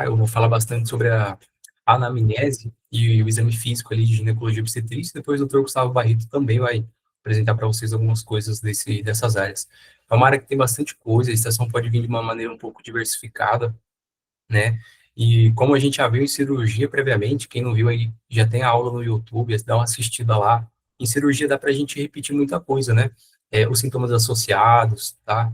Eu vou falar bastante sobre a anamnese e o exame físico ali de ginecologia e obstetrícia, depois o doutor Gustavo Barreto também vai apresentar para vocês algumas coisas dessas áreas. É uma área que tem bastante coisa, a estação pode vir de uma maneira um pouco diversificada, né? E como a gente já viu em cirurgia previamente, quem não viu aí já tem a aula no YouTube, dá uma assistida lá. Em cirurgia dá para a gente repetir muita coisa, né? Os sintomas associados, tá?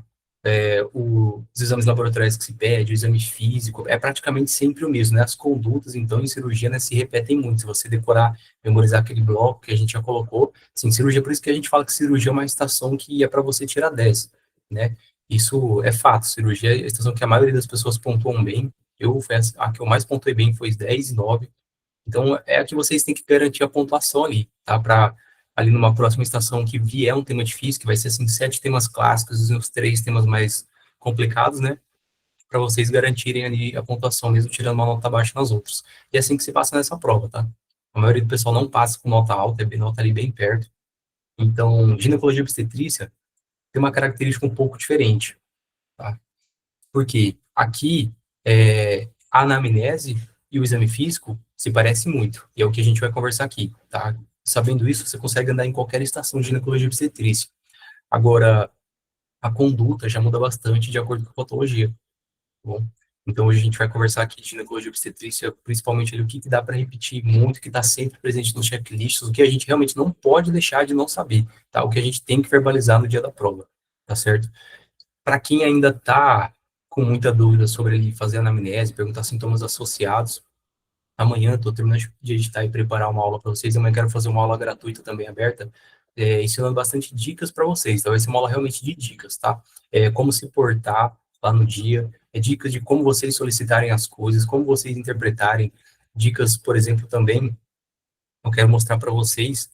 Os exames laboratoriais que se pede, o exame físico, é praticamente sempre o mesmo, né? As condutas, então, em cirurgia, né, se repetem muito. Se você decorar, memorizar aquele bloco que a gente já colocou, assim, cirurgia, por isso que a gente fala que cirurgia é uma estação que é para você tirar 10, né? Isso é fato, cirurgia é a estação que a maioria das pessoas pontuam bem, foi a que eu mais pontuei bem foi 10 e 9. Então, é a que vocês têm que garantir a pontuação ali, tá? Para ali numa próxima estação que vier um tema difícil, que vai ser assim, 7 temas clássicos e os 3 temas mais complicados, né? Para vocês garantirem ali a pontuação, mesmo tirando uma nota baixa nas outras. E é assim que se passa nessa prova, tá? A maioria do pessoal não passa com nota alta, é nota ali bem perto. Então, ginecologia e obstetrícia tem uma característica um pouco diferente, tá? Porque aqui a anamnese e o exame físico se parecem muito, e é o que a gente vai conversar aqui, tá? Sabendo isso, você consegue andar em qualquer estação de ginecologia e obstetrícia. Agora, a conduta já muda bastante de acordo com a patologia, tá bom? Então, hoje a gente vai conversar aqui de ginecologia e obstetrícia, principalmente ali, o que dá para repetir muito, que está sempre presente nos checklists, o que a gente realmente não pode deixar de não saber, tá? O que a gente tem que verbalizar no dia da prova, tá certo? Para quem ainda está com muita dúvida sobre ele fazer anamnese, perguntar sintomas associados, amanhã estou terminando de editar e preparar uma aula para vocês. Amanhã quero fazer uma aula gratuita também aberta, ensinando bastante dicas para vocês. Então, vai ser uma aula realmente de dicas, tá? Como se portar lá no dia, dicas de como vocês solicitarem as coisas, como vocês interpretarem, dicas, por exemplo, também eu quero mostrar para vocês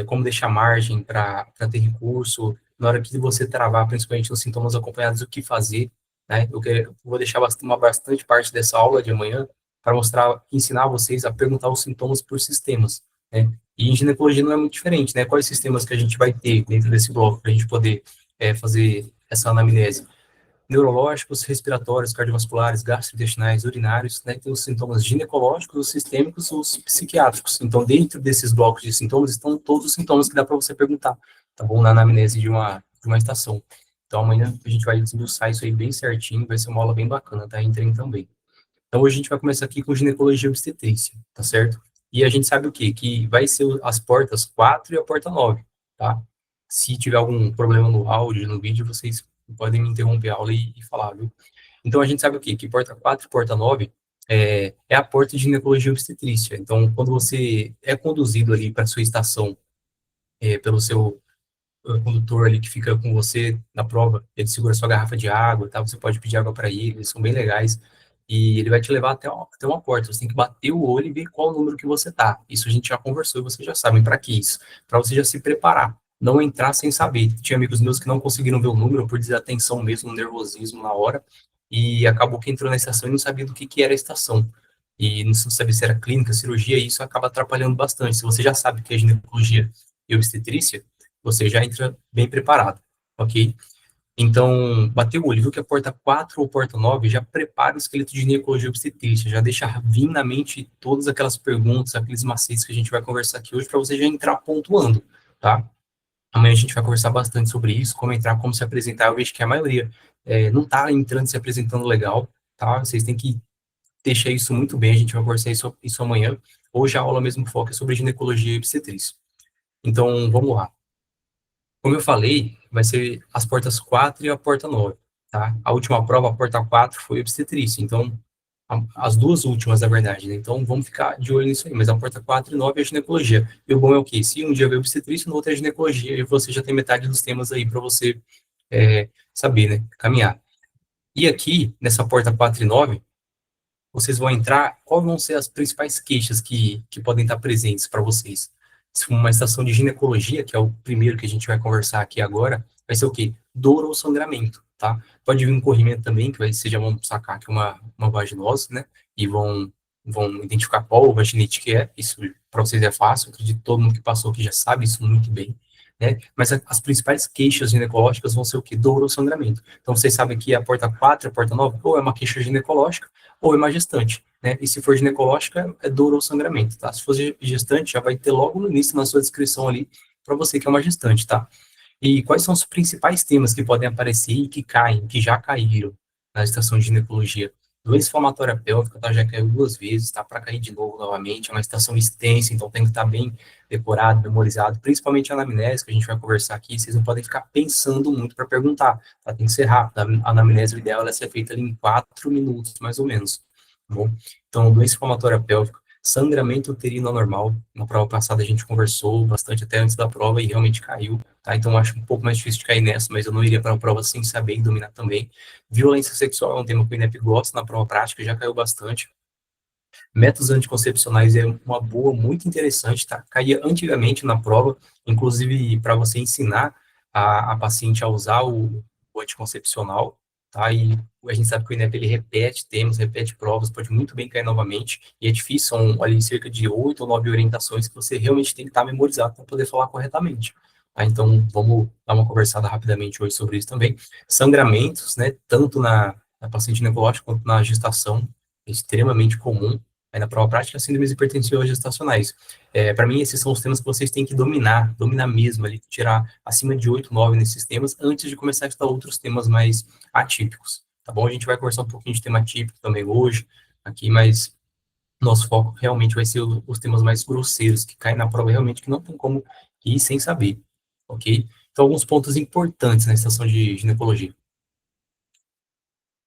como deixar margem para ter recurso, na hora que você travar, principalmente nos sintomas acompanhados, o que fazer, né? Vou deixar bastante parte dessa aula de amanhã para mostrar, ensinar vocês a perguntar os sintomas por sistemas, né? E em ginecologia não é muito diferente, né? Quais sistemas que a gente vai ter dentro desse bloco para a gente poder fazer essa anamnese? Neurológicos, respiratórios, cardiovasculares, gastrointestinais, urinários, né? Tem os sintomas ginecológicos, os sistêmicos, os psiquiátricos. Então, dentro desses blocos de sintomas estão todos os sintomas que dá para você perguntar, tá bom? Na anamnese de uma estação. Então, amanhã a gente vai desmiuçar isso aí bem certinho, vai ser uma aula bem bacana, tá? Entrem também. Então, hoje a gente vai começar aqui com ginecologia e obstetrícia, tá certo? E a gente sabe o quê? Que vai ser as portas 4 e a porta 9, tá? Se tiver algum problema no áudio, no vídeo, vocês podem me interromper a aula e falar, viu? Então, a gente sabe o quê? Que porta 4 e porta 9 é a porta de ginecologia e obstetrícia. Então, quando você é conduzido ali para sua estação pelo seu condutor ali que fica com você na prova, ele segura sua garrafa de água, tá? Você pode pedir água para ele, eles são bem legais. E ele vai te levar até uma porta. Você tem que bater o olho e ver qual número que você tá. Isso a gente já conversou e vocês já sabem para que isso. Para você já se preparar. Não entrar sem saber. Tinha amigos meus que não conseguiram ver o número por desatenção mesmo, nervosismo na hora. E acabou que entrou na estação e não sabia do que era a estação. E não sabia se era clínica, cirurgia, e isso acaba atrapalhando bastante. Se você já sabe que é ginecologia e obstetrícia, você já entra bem preparado, ok? Então, bateu o olho, viu que a porta 4 ou porta 9 já prepara o esqueleto de ginecologia e obstetrícia, já deixa vir na mente todas aquelas perguntas, aqueles macetes que a gente vai conversar aqui hoje, para você já entrar pontuando, tá? Amanhã a gente vai conversar bastante sobre isso, como entrar, como se apresentar. Eu vejo que a maioria não está entrando se apresentando legal, tá? Vocês têm que deixar isso muito bem, a gente vai conversar isso amanhã. Hoje a aula mesmo foca sobre ginecologia e obstetrícia. Então, vamos lá. Como eu falei, vai ser as portas 4 e a porta 9, tá? A última prova, a porta 4, foi obstetrícia, então, as duas últimas, na verdade, né? Então, vamos ficar de olho nisso aí, mas a porta 4 e 9 é ginecologia. E o bom é o quê? Se um dia veio obstetrícia, no outro é ginecologia, e você já tem metade dos temas aí para você saber, né? Caminhar. E aqui, nessa porta 4 e 9, vocês vão entrar, quais vão ser as principais queixas que podem estar presentes para vocês? Se for uma estação de ginecologia, que é o primeiro que a gente vai conversar aqui agora, vai ser o quê? Dor ou sangramento, tá? Pode vir um corrimento também, que vocês já vão sacar que é uma vaginose, né? E vão identificar qual vaginite que é, isso para vocês é fácil, eu acredito que todo mundo que passou aqui já sabe isso muito bem, né? Mas as principais queixas ginecológicas vão ser o quê? Dor ou sangramento. Então, vocês sabem que a porta 4 e a porta 9 ou é uma queixa ginecológica, ou é uma gestante, né? E se for ginecológica, é dor ou sangramento, tá? Se for gestante, já vai ter logo no início, na sua descrição ali, para você que é uma gestante, tá? E quais são os principais temas que podem aparecer e que caem, que já caíram na estação de ginecologia? Doença inflamatória pélvica, tá? Já caiu 2 vezes, tá? Para cair de novo novamente, é uma estação extensa, então tem que estar bem decorado, memorizado, principalmente a anamnese, que a gente vai conversar aqui, vocês não podem ficar pensando muito para perguntar, tá? Tem que ser rápido, a anamnese, o ideal é ser feita ali em 4 minutos, mais ou menos, tá bom? Então, doença inflamatória pélvica, sangramento uterino anormal, na prova passada a gente conversou bastante até antes da prova e realmente caiu, tá? Então, acho um pouco mais difícil de cair nessa, mas eu não iria para uma prova sem saber e dominar também. Violência sexual é um tema que o INEP gosta na prova prática, já caiu bastante. Métodos anticoncepcionais é uma boa, muito interessante, tá? Caía antigamente na prova, inclusive para você ensinar a paciente a usar o anticoncepcional, tá? E a gente sabe que o INEP, ele repete temas, repete provas, pode muito bem cair novamente, e é difícil, são ali cerca de 8 ou 9 orientações que você realmente tem que estar memorizado para poder falar corretamente. Tá? Então, vamos dar uma conversada rapidamente hoje sobre isso também. Sangramentos, né? Tanto na paciente ginecológica quanto na gestação, é extremamente comum. Aí na prova prática, síndromes hipertensivas gestacionais. Para mim, esses são os temas que vocês têm que dominar mesmo, ali, tirar acima de 8, 9 nesses temas, antes de começar a estudar outros temas mais atípicos, tá bom? A gente vai conversar um pouquinho de tema atípico também hoje, aqui, mas nosso foco realmente vai ser os temas mais grosseiros, que caem na prova realmente, que não tem como ir sem saber, ok? Então, alguns pontos importantes na estação de ginecologia.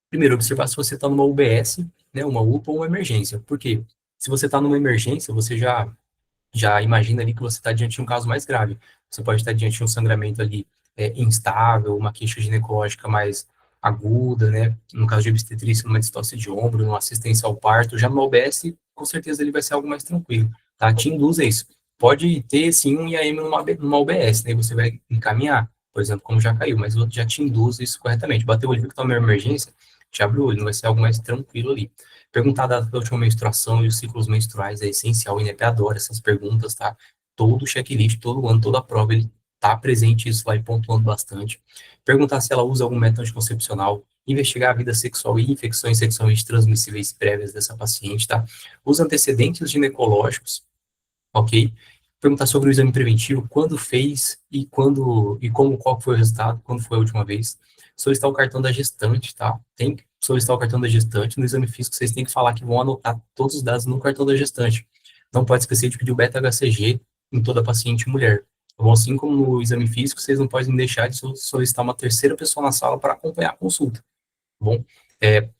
Primeiro, observar se você está numa UBS, né, uma UPA ou uma emergência. Por quê? Se você está numa emergência, você já imagina ali que você está diante de um caso mais grave. Você pode estar diante de um sangramento ali instável, uma queixa ginecológica mais aguda, né? No caso de obstetrícia, numa distose de ombro, numa assistência ao parto. Já no OBS, com certeza ele vai ser algo mais tranquilo, tá? Te induz a isso. Pode ter, sim, um IAM numa UBS, né? Você vai encaminhar, por exemplo, como já caiu, mas já te induz isso corretamente. Bateu o olho que está numa emergência, te abre o olho, não vai ser algo mais tranquilo ali. Perguntar a data da última menstruação e os ciclos menstruais é essencial, o INEP adora essas perguntas, tá? Todo checklist, todo ano, toda prova, ele tá presente isso lá e pontuando bastante. Perguntar se ela usa algum método anticoncepcional, investigar a vida sexual e infecções sexualmente transmissíveis prévias dessa paciente, tá? Os antecedentes ginecológicos, ok? Perguntar sobre o exame preventivo, quando fez e como, qual foi o resultado, quando foi a última vez. Solicitar o cartão da gestante, tá? Tem que solicitar o cartão da gestante. No exame físico, vocês têm que falar que vão anotar todos os dados no cartão da gestante. Não pode esquecer de pedir o beta-HCG em toda paciente mulher. Tá bom? Assim como no exame físico, vocês não podem deixar de solicitar uma terceira pessoa na sala para acompanhar a consulta, bom?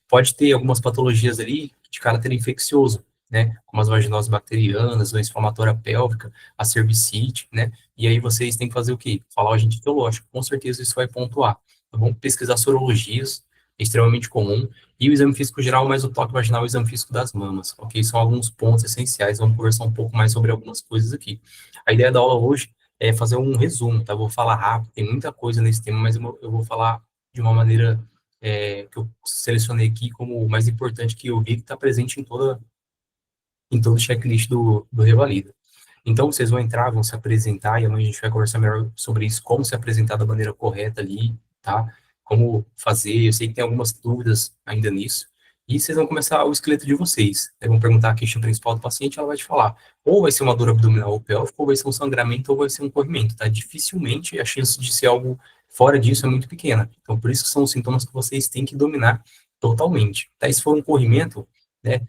Pode ter algumas patologias ali de caráter infeccioso, né? Como as vaginoses bacterianas, doença inflamatória pélvica, a cervicite, né? E aí vocês têm que fazer o quê? Falar o agente etiológico. Com certeza isso vai pontuar, tá bom? Pesquisar sorologias, é extremamente comum. E o exame físico geral, mais o toque vaginal e o exame físico das mamas, ok? São alguns pontos essenciais. Vamos conversar um pouco mais sobre algumas coisas aqui. A ideia da aula hoje é fazer um resumo, tá? Vou falar rápido, tem muita coisa nesse tema, mas eu vou falar de uma maneira que eu selecionei aqui como o mais importante que eu vi que está presente em todo o checklist do Revalida. Então, vocês vão entrar, vão se apresentar, e amanhã a gente vai conversar melhor sobre isso, como se apresentar da maneira correta ali, tá? Como fazer, eu sei que tem algumas dúvidas ainda nisso, e vocês vão começar o esqueleto de vocês. Vão perguntar a queixa principal do paciente, ela vai te falar, ou vai ser uma dor abdominal ou pélvica, ou vai ser um sangramento, ou vai ser um corrimento, tá? Dificilmente a chance de ser algo fora disso é muito pequena. Então, por isso que são os sintomas que vocês têm que dominar totalmente. Tá? E se for um corrimento, né,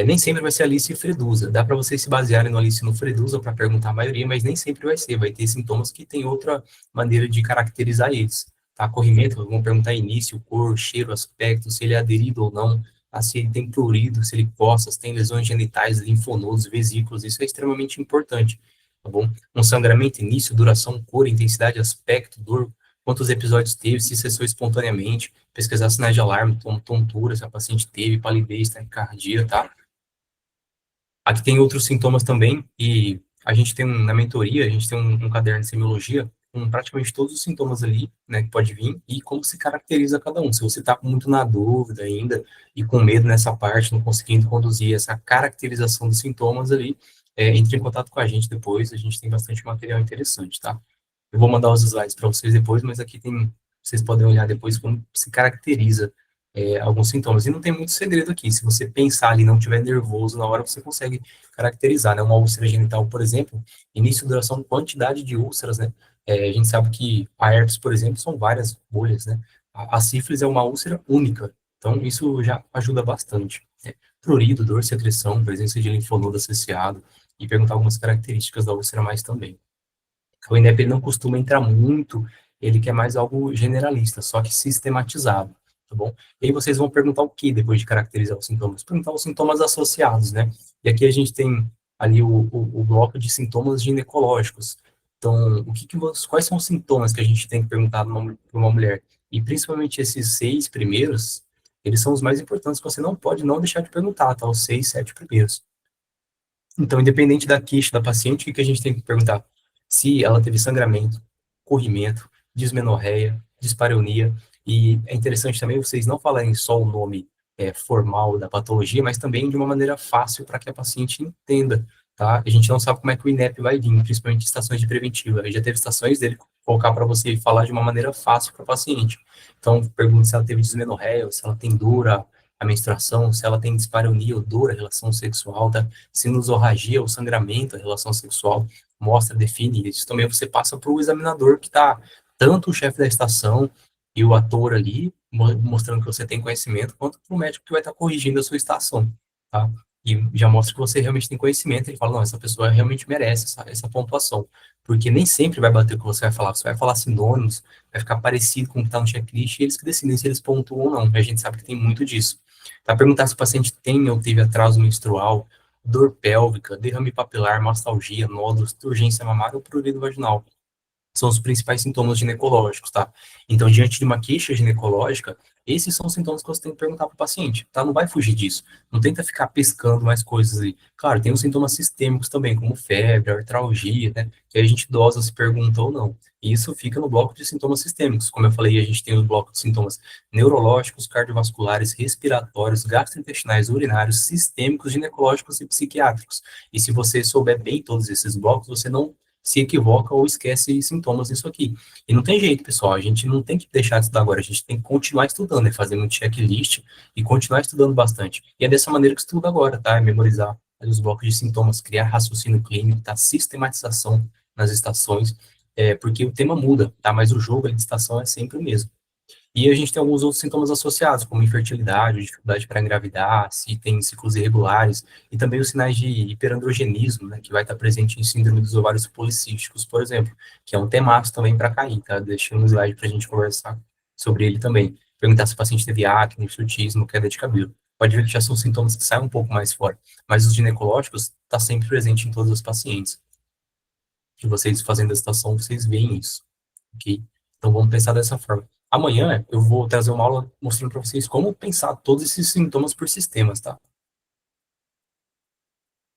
nem sempre vai ser Alice e Fredusa. Dá para vocês se basearem no Alice e no Fredusa para perguntar a maioria, mas nem sempre vai ser. Vai ter sintomas que tem outra maneira de caracterizar eles. Tá? Corrimento, vão perguntar início, cor, cheiro, aspecto, se ele é aderido ou não, tá? Se ele tem prurido, se ele coça, se tem lesões genitais, linfonodos, vesículos. Isso é extremamente importante. Tá bom? Um sangramento, início, duração, cor, intensidade, aspecto, dor, quantos episódios teve, se cessou espontaneamente, pesquisar sinais de alarme, tontura, se a paciente teve, palidez, taquicardia, tá? Aqui tem outros sintomas também, e a gente tem, na mentoria, a gente tem um caderno de semiologia, com praticamente todos os sintomas ali, né, que pode vir, e como se caracteriza cada um. Se você está muito na dúvida ainda, e com medo nessa parte, não conseguindo conduzir essa caracterização dos sintomas ali, entre em contato com a gente depois, a gente tem bastante material interessante, tá? Eu vou mandar os slides para vocês depois, mas aqui tem, vocês podem olhar depois como se caracteriza alguns sintomas. E não tem muito segredo aqui. Se você pensar ali e não estiver nervoso na hora, você consegue caracterizar, né? Uma úlcera genital, por exemplo, início, duração, quantidade de úlceras, né? A gente sabe que a herpes, por exemplo, são várias bolhas, né? A sífilis é uma úlcera única. Então, isso já ajuda bastante. Prurido, dor, secreção, presença de linfonodo associado, e perguntar algumas características da úlcera mais também. O INEP ele não costuma entrar muito, ele quer mais algo generalista, só que sistematizado, tá bom? E aí vocês vão perguntar o que depois de caracterizar os sintomas? Perguntar os sintomas associados, né? E aqui a gente tem ali o bloco de sintomas ginecológicos. Então, quais são os sintomas que a gente tem que perguntar para uma mulher? E principalmente esses 6 primeiros, eles são os mais importantes, que você não pode não deixar de perguntar, tá? Os 6, 7 primeiros. Então, independente da queixa da paciente, o que a gente tem que perguntar? Se ela teve sangramento, corrimento, dismenorreia, dispareunia, e é interessante também vocês não falarem só o nome formal da patologia, mas também de uma maneira fácil para que a paciente entenda, tá? A gente não sabe como é que o INEP vai vir, principalmente em estações de preventiva. Já teve estações dele colocar para você falar de uma maneira fácil para o paciente. Então, pergunta se ela teve dismenorreia, se ela tem dor a menstruação, se ela tem dispareunia ou dor a relação sexual, tá? Sinusorragia ou sangramento a relação sexual, mostra, define isso. Também você passa para o examinador que está tanto o chefe da estação e o ator ali, mostrando que você tem conhecimento, quanto para o médico que vai estar corrigindo a sua estação, tá? E já mostra que você realmente tem conhecimento, ele fala, não, essa pessoa realmente merece essa pontuação, porque nem sempre vai bater o que você vai falar sinônimos, vai ficar parecido com o que está no checklist, e eles que decidem se eles pontuam ou não, a gente sabe que tem muito disso. Tá? Perguntar se o paciente tem ou teve atraso menstrual, dor pélvica, derrame papilar, mastalgia, nódulos, turgência mamária ou prurido vaginal. São os principais sintomas ginecológicos, tá? Então, diante de uma queixa ginecológica, esses são os sintomas que você tem que perguntar para o paciente, tá? Não vai fugir disso. Não tenta ficar pescando mais coisas aí. Claro, tem os sintomas sistêmicos também, como febre, artralgia, né? Que a gente dosa se pergunta ou não. E isso fica no bloco de sintomas sistêmicos. Como eu falei, a gente tem o bloco de sintomas neurológicos, cardiovasculares, respiratórios, gastrointestinais, urinários, sistêmicos, ginecológicos e psiquiátricos. E se você souber bem todos esses blocos, você não se equivoca ou esquece sintomas disso aqui. E não tem jeito, pessoal, a gente não tem que deixar de estudar agora, a gente tem que continuar estudando, fazer um checklist e continuar estudando bastante. E é dessa maneira que estuda agora, tá? É memorizar os blocos de sintomas, criar raciocínio clínico, tá? Sistematização nas estações, porque o tema muda, tá? Mas o jogo ali de estação é sempre o mesmo. E a gente tem alguns outros sintomas associados, como infertilidade, dificuldade para engravidar, se tem ciclos irregulares, e também os sinais de hiperandrogenismo, né, que vai estar presente em síndrome dos ovários policísticos, por exemplo, que é um temaço também para cair, tá? Deixei um slide para a gente conversar sobre ele também. Perguntar se o paciente teve acne, hirsutismo, queda de cabelo. Pode ver que já são sintomas que saem um pouco mais fora, mas os ginecológicos está sempre presente em todos os pacientes. Que vocês fazendo a estação, vocês veem isso, ok? Então vamos pensar dessa forma. Amanhã eu vou trazer uma aula mostrando para vocês como pensar todos esses sintomas por sistemas, tá?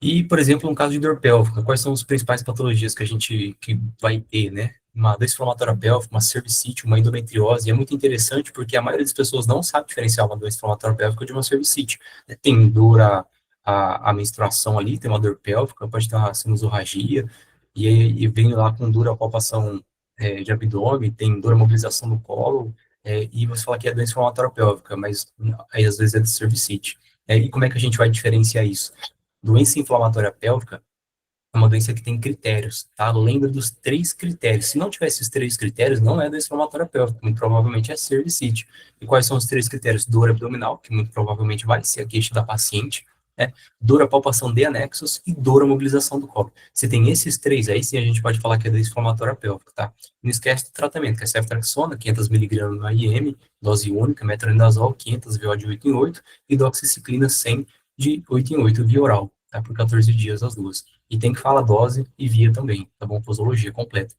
E, por exemplo, no caso de dor pélvica, quais são as principais patologias que a gente que vai ter, né? Uma dor inflamatória pélvica, uma cervicite, uma endometriose. E é muito interessante porque a maioria das pessoas não sabe diferenciar uma doença inflamatória pélvica de uma cervicite. Tem dor a menstruação ali, tem uma dor pélvica, pode ter uma sinusorragia, e vem lá com dor a palpação de abdômen, tem dor a mobilização do colo, e você fala que é doença inflamatória pélvica, mas aí às vezes é de cervicite. E como é que a gente vai diferenciar isso? Doença inflamatória pélvica é uma doença que tem critérios, tá? Lembra dos 3 critérios. Se não tiver esses 3 critérios, não é doença inflamatória pélvica, muito provavelmente é cervicite. E quais são os 3 critérios? Dor abdominal, que muito provavelmente vai ser a queixa da paciente, né? Dor a palpação de anexos e dor a mobilização do colo. Se tem esses 3, aí sim a gente pode falar que é doença inflamatória pélvica, tá? Não esquece do tratamento, que é ceftriaxona, 500 mg no IM, dose única, metronidazol, 500 VO de 8 em 8, e doxiciclina 100 de 8 em 8 via oral, tá? Por 14 dias as duas. E tem que falar dose e via também, tá bom? Posologia completa.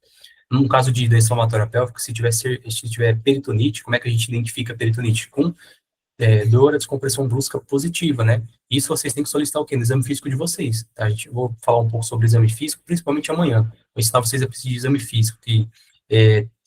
No caso de doença inflamatória pélvica, se tiver peritonite, como é que a gente identifica peritonite? Com dor a descompressão brusca positiva, né? Isso vocês têm que solicitar o quê? No exame físico de vocês, tá? A gente vou falar um pouco sobre o exame físico, principalmente amanhã. Vou ensinar vocês a precisar de exame físico, que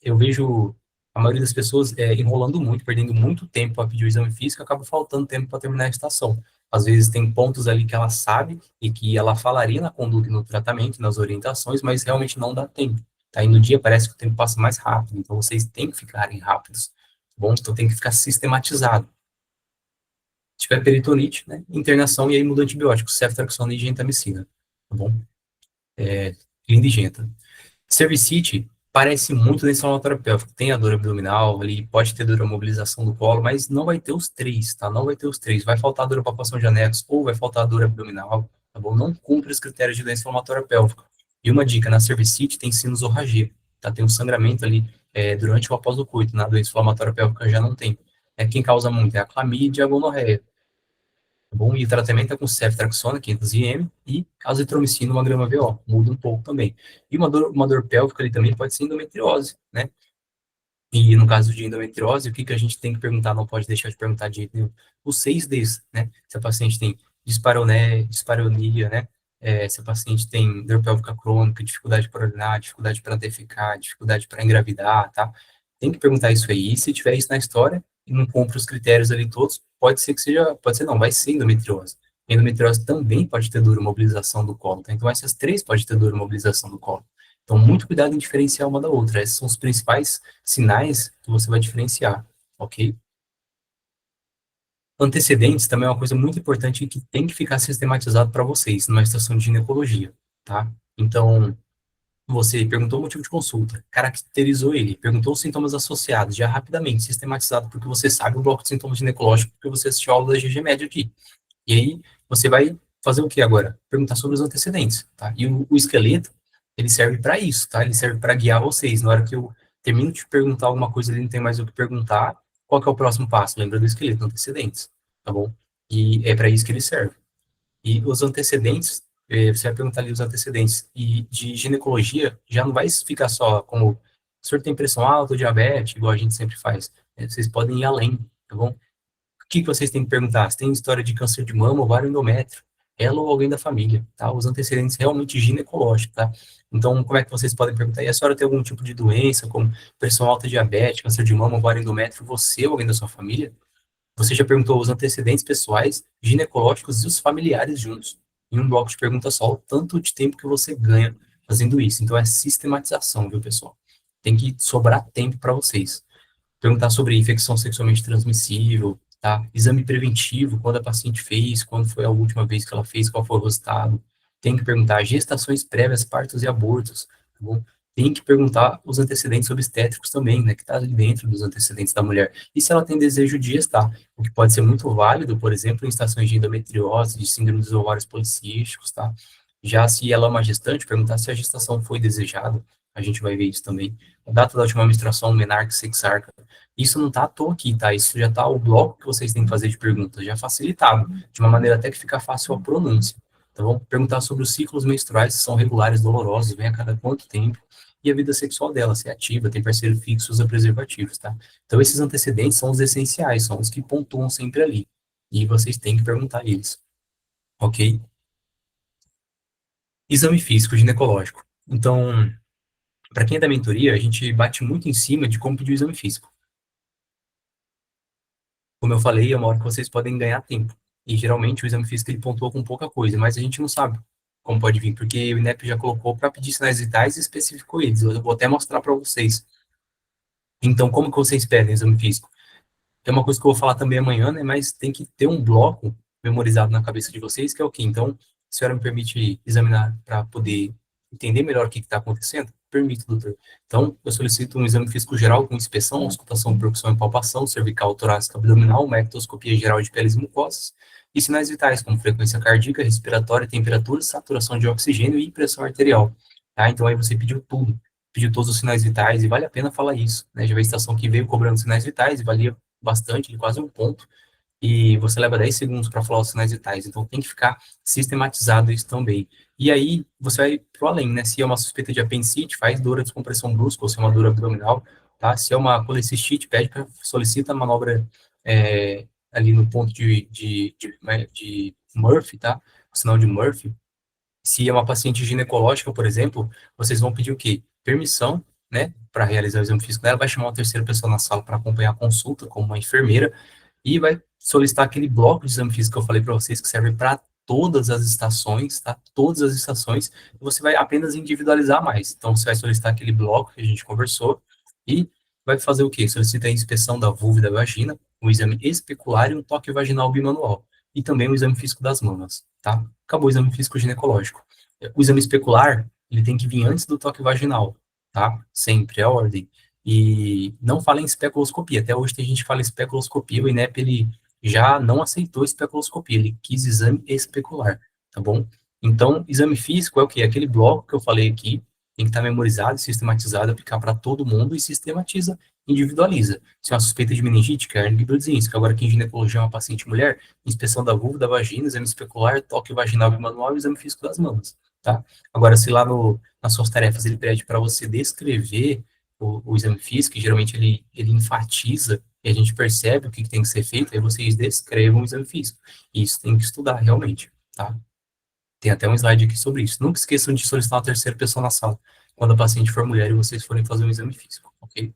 eu vejo a maioria das pessoas enrolando muito, perdendo muito tempo para pedir o exame físico, acaba faltando tempo para terminar a estação. Às vezes tem pontos ali que ela sabe e que ela falaria na conduta e no tratamento, nas orientações, mas realmente não dá tempo. tá? E no dia parece que o tempo passa mais rápido, então vocês têm que ficarem rápidos, tá bom? Então tem que ficar sistematizado. Se tiver peritonite, né, internação e aí muda antibiótico, ceftriaxona e gentamicina, tá bom? Clindegenta. Cervicite parece muito nesse inflamatório pélvico. Tem a dor abdominal ali, pode ter dor à mobilização do colo, mas não vai ter os três, tá? Não vai ter os três. Vai faltar dor à palpação de anexo ou vai faltar dor abdominal, tá bom? Não cumpre os critérios de doença inflamatória pélvica. E uma dica, na cervicite tem sinusorragia, tá? Tem um sangramento ali durante ou após o coito. Na doença inflamatória pélvica já não tem. Quem causa muito é a clamídia e a gonorreia. Tá bom? E o tratamento é com ceftriaxona, 500 ml, e azitromicina, 1 grama VO. Muda um pouco também. E uma dor pélvica ali também pode ser endometriose, né? E no caso de endometriose, o que que a gente tem que perguntar? Não pode deixar de perguntar de jeito nenhum. Os 6Ds, né? Se a paciente tem dispareunia, né? Se a paciente tem dor pélvica crônica, dificuldade para urinar, dificuldade para defecar, dificuldade para engravidar, tá? Tem que perguntar isso aí. E se tiver isso na história e não cumpre os critérios ali todos, pode ser que seja, pode ser não, vai ser endometriose. Endometriose também pode ter dor e mobilização do colo, tá? Então essas três podem ter dor e mobilização do colo. Então, muito cuidado em diferenciar uma da outra. Esses são os principais sinais que você vai diferenciar, ok? Antecedentes também é uma coisa muito importante que tem que ficar sistematizado para vocês numa estação de ginecologia, tá? Então, você perguntou o motivo de consulta, caracterizou ele, perguntou os sintomas associados, já rapidamente, sistematizado, porque você sabe o bloco de sintomas ginecológicos, porque você assistiu a aula da GG Med aqui. E aí, você vai fazer o que agora? Perguntar sobre os antecedentes, tá? E o esqueleto, ele serve para isso, tá? Ele serve para guiar vocês. Na hora que eu termino de perguntar alguma coisa, ele não tem mais o que perguntar, qual que é o próximo passo? Lembra do esqueleto, antecedentes, tá bom? E é para isso que ele serve. E os antecedentes, você vai perguntar ali os antecedentes. E de ginecologia, já não vai ficar só como, o senhor tem pressão alta, diabetes, igual a gente sempre faz. Vocês podem ir além, tá bom? O que que vocês têm que perguntar? Se tem história de câncer de mama, ovário, endométrio, ela ou alguém da família, tá? Os antecedentes realmente ginecológicos, tá? Então, como é que vocês podem perguntar? E a senhora tem algum tipo de doença, como pressão alta, diabetes, câncer de mama, ovário, endométrio, você ou alguém da sua família? Você já perguntou os antecedentes pessoais, ginecológicos e os familiares juntos. Em um bloco de perguntas só, o tanto de tempo que você ganha fazendo isso. Então, é sistematização, viu, pessoal? Tem que sobrar tempo para vocês. Perguntar sobre infecção sexualmente transmissível, tá? Exame preventivo, quando a paciente fez, quando foi a última vez que ela fez, qual foi o resultado. Tem que perguntar gestações prévias, partos e abortos, tá bom? Tem que perguntar os antecedentes obstétricos também, né, que está ali dentro dos antecedentes da mulher. E se ela tem desejo de gestar, o que pode ser muito válido, por exemplo, em estações de endometriose, de síndrome dos ovários policísticos, tá? Já se ela é uma gestante, perguntar se a gestação foi desejada, a gente vai ver isso também. A data da última menstruação, menarca, sexarca, isso não está à toa aqui, tá? Isso já está o bloco que vocês têm que fazer de perguntas, já facilitado, de uma maneira até que fica fácil a pronúncia. Então, vamos perguntar sobre os ciclos menstruais, se são regulares, dolorosos, vem a cada quanto tempo, e a vida sexual dela, se é ativa, tem parceiro fixo, usa preservativos, tá? Então, esses antecedentes são os essenciais, são os que pontuam sempre ali. E vocês têm que perguntar eles, ok? Exame físico ginecológico. Então, para quem é da mentoria, a gente bate muito em cima de como pedir o exame físico. Como eu falei, é uma hora que vocês podem ganhar tempo. E geralmente o exame físico ele pontua com pouca coisa, mas a gente não sabe como pode vir, porque o INEP já colocou para pedir sinais vitais e especificou eles. Eu vou até mostrar para vocês. Então, como que vocês pedem exame físico? É uma coisa que eu vou falar também amanhã, né? Mas tem que ter um bloco memorizado na cabeça de vocês, que é o quê? Então, a senhora me permite examinar para poder entender melhor o que está acontecendo? Permito, doutor. Então, eu solicito um exame físico geral com inspeção, auscultação, percussão e palpação, cervical, torácica, abdominal, uma ectoscopia geral de peles e mucosas, e sinais vitais, como frequência cardíaca, respiratória, temperatura, saturação de oxigênio e pressão arterial. Tá? Então, aí você pediu tudo, pediu todos os sinais vitais, e vale a pena falar isso, né? Já veio a estação que veio cobrando sinais vitais, e valia bastante, quase um ponto, e você leva 10 segundos para falar os sinais vitais, então tem que ficar sistematizado isso também. E aí você vai pro além, né? Se é uma suspeita de apendicite, faz dor à descompressão brusca, ou se é uma dor abdominal, tá? Se é uma colecistite, pede para solicita a manobra ali no ponto de Murphy, tá? O sinal de Murphy. Se é uma paciente ginecológica, por exemplo, vocês vão pedir o quê? Permissão, né, para realizar o exame físico dela, vai chamar uma terceira pessoa na sala para acompanhar a consulta, como uma enfermeira, e vai solicitar aquele bloco de exame físico que eu falei para vocês, que serve para todas as estações, tá? Todas as estações, e você vai apenas individualizar mais. Então, você vai solicitar aquele bloco que a gente conversou e vai fazer o quê? Solicita a inspeção da vulva e da vagina, um exame especular e um toque vaginal bimanual. E também o exame físico das mamas, tá? Acabou o exame físico ginecológico. O exame especular, ele tem que vir antes do toque vaginal, tá? Sempre, é a ordem. E não fala em especuloscopia. Até hoje tem gente que fala em especuloscopia, o INEP, ele já não aceitou especuloscopia, ele quis exame especular, tá bom? Então, exame físico é o quê? Aquele bloco que eu falei aqui, tem que estar memorizado, sistematizado, aplicar para todo mundo e sistematiza, individualiza. Se é uma suspeita de meningite, que é hernia Brudzinski. Agora, quem ginecologia é uma paciente mulher, inspeção da vulva, da vagina, exame especular, toque vaginal e manual e exame físico das mamas, tá? Agora, se lá no, nas suas tarefas ele pede para você descrever o exame físico, que geralmente ele enfatiza e a gente percebe o que tem que ser feito, aí vocês descrevam o exame físico. E isso tem que estudar realmente, tá? Tem até um slide aqui sobre isso. Nunca esqueçam de solicitar uma terceira pessoa na sala, quando a paciente for mulher e vocês forem fazer um exame físico, ok?